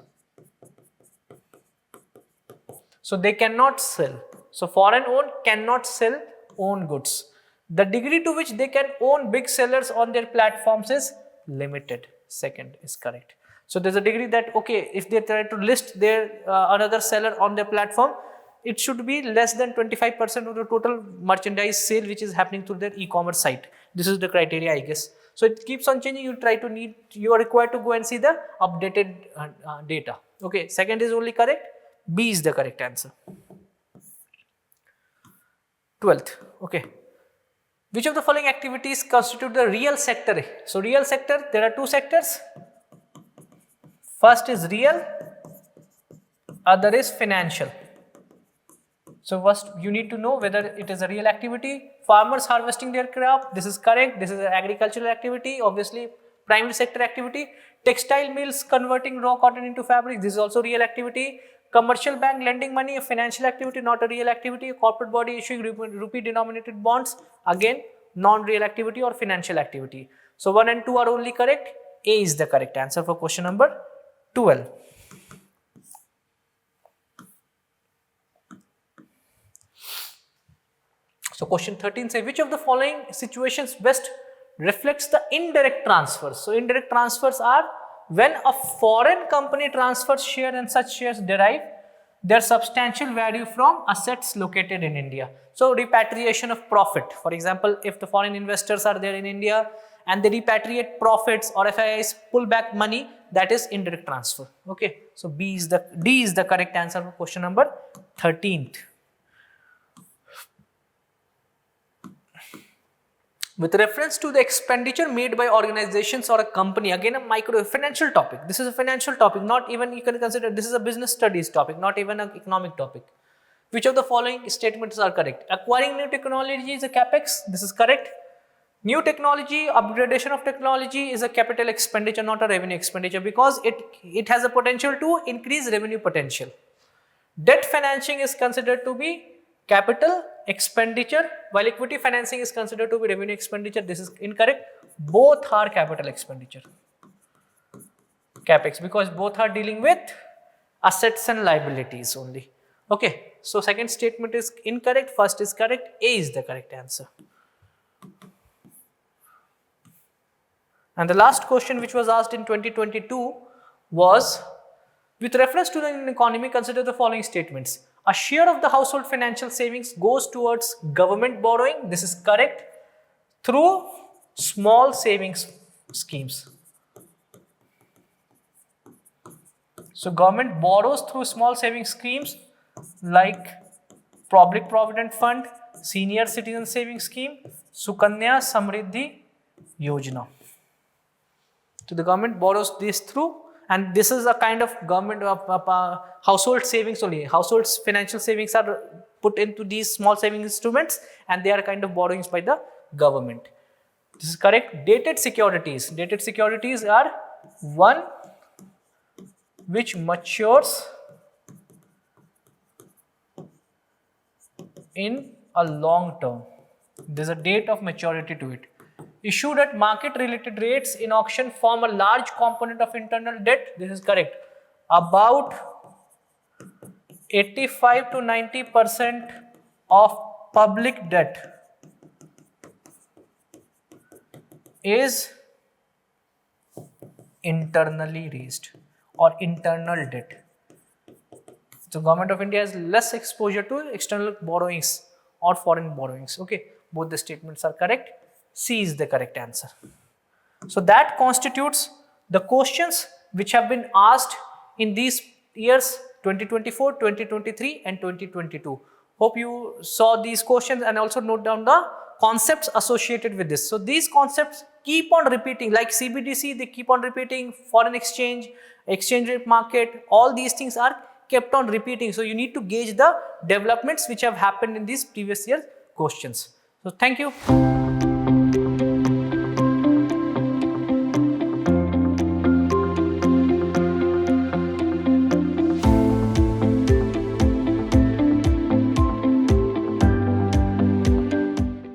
So they cannot sell. So foreign owned cannot sell own goods. The degree to which they can own big sellers on their platforms is limited. Second is correct. So there's a degree that, okay, if they try to list their another seller on their platform, it should be less than 25% of the total merchandise sale which is happening through their e-commerce site. This is the criteria, I guess. So it keeps on changing. You are required to go and see the updated data. Okay, second is only correct. B is the correct answer. 12th. Okay. Which of the following activities constitute the real sector? So real sector, there are two sectors. First is real, other is financial. So first you need to know whether it is a real activity. Farmers harvesting their crop, this is correct. This is an agricultural activity, obviously primary sector activity. Textile mills converting raw cotton into fabric, this is also real activity. Commercial bank lending money, a financial activity, not a real activity. Corporate body issuing rupee denominated bonds, again non-real activity or financial activity. So 1 and 2 are only correct. A is the correct answer for question number 12. So question 13 says, which of the following situations best reflects the indirect transfers? So indirect transfers are when a foreign company transfers share and such shares derive their substantial value from assets located in India. So repatriation of profit. For example, if the foreign investors are there in India and they repatriate profits, or FIIs pull back money, that is indirect transfer. Okay. So D is the correct answer for question number 13th. With reference to the expenditure made by organizations or a company, again a micro financial topic. This is a financial topic, not even you can consider this is a business studies topic, not even an economic topic. Which of the following statements are correct? Acquiring new technology is a capex. This is correct. New technology, upgradation of technology is a capital expenditure, not a revenue expenditure, because it has a potential to increase revenue potential. Debt financing is considered to be capital expenditure, while equity financing is considered to be revenue expenditure. This is incorrect. Both are capital expenditure, capex, because both are dealing with assets and liabilities only. Okay, so second statement is incorrect, first is correct. A is the correct answer. And the last question which was asked in 2022 was, with reference to the economy, consider the following statements. A share of the household financial savings goes towards government borrowing. This is correct. Through small savings schemes. So government borrows through small savings schemes like Public Provident Fund, Senior Citizen Savings Scheme, Sukanya Samriddhi Yojana. So the government borrows this through, and this is a kind of government household savings only. Households financial savings are put into these small saving instruments, and they are kind of borrowings by the government. This is correct. Dated securities. Dated securities are one which matures in a long term. There is a date of maturity to it. Issued at market related rates in auction form a large component of internal debt. This is correct. About 85 to 90% of public debt is internally raised or internal debt. So government of India has less exposure to external borrowings or foreign borrowings. Okay, both the statements are correct. C is the correct answer. So that constitutes the questions which have been asked in these years 2024, 2023 and 2022. Hope you saw these questions and also note down the concepts associated with this. So these concepts keep on repeating, like CBDC, they keep on repeating, foreign exchange, exchange rate market, all these things are kept on repeating. So you need to gauge the developments which have happened in these previous year questions. So thank you.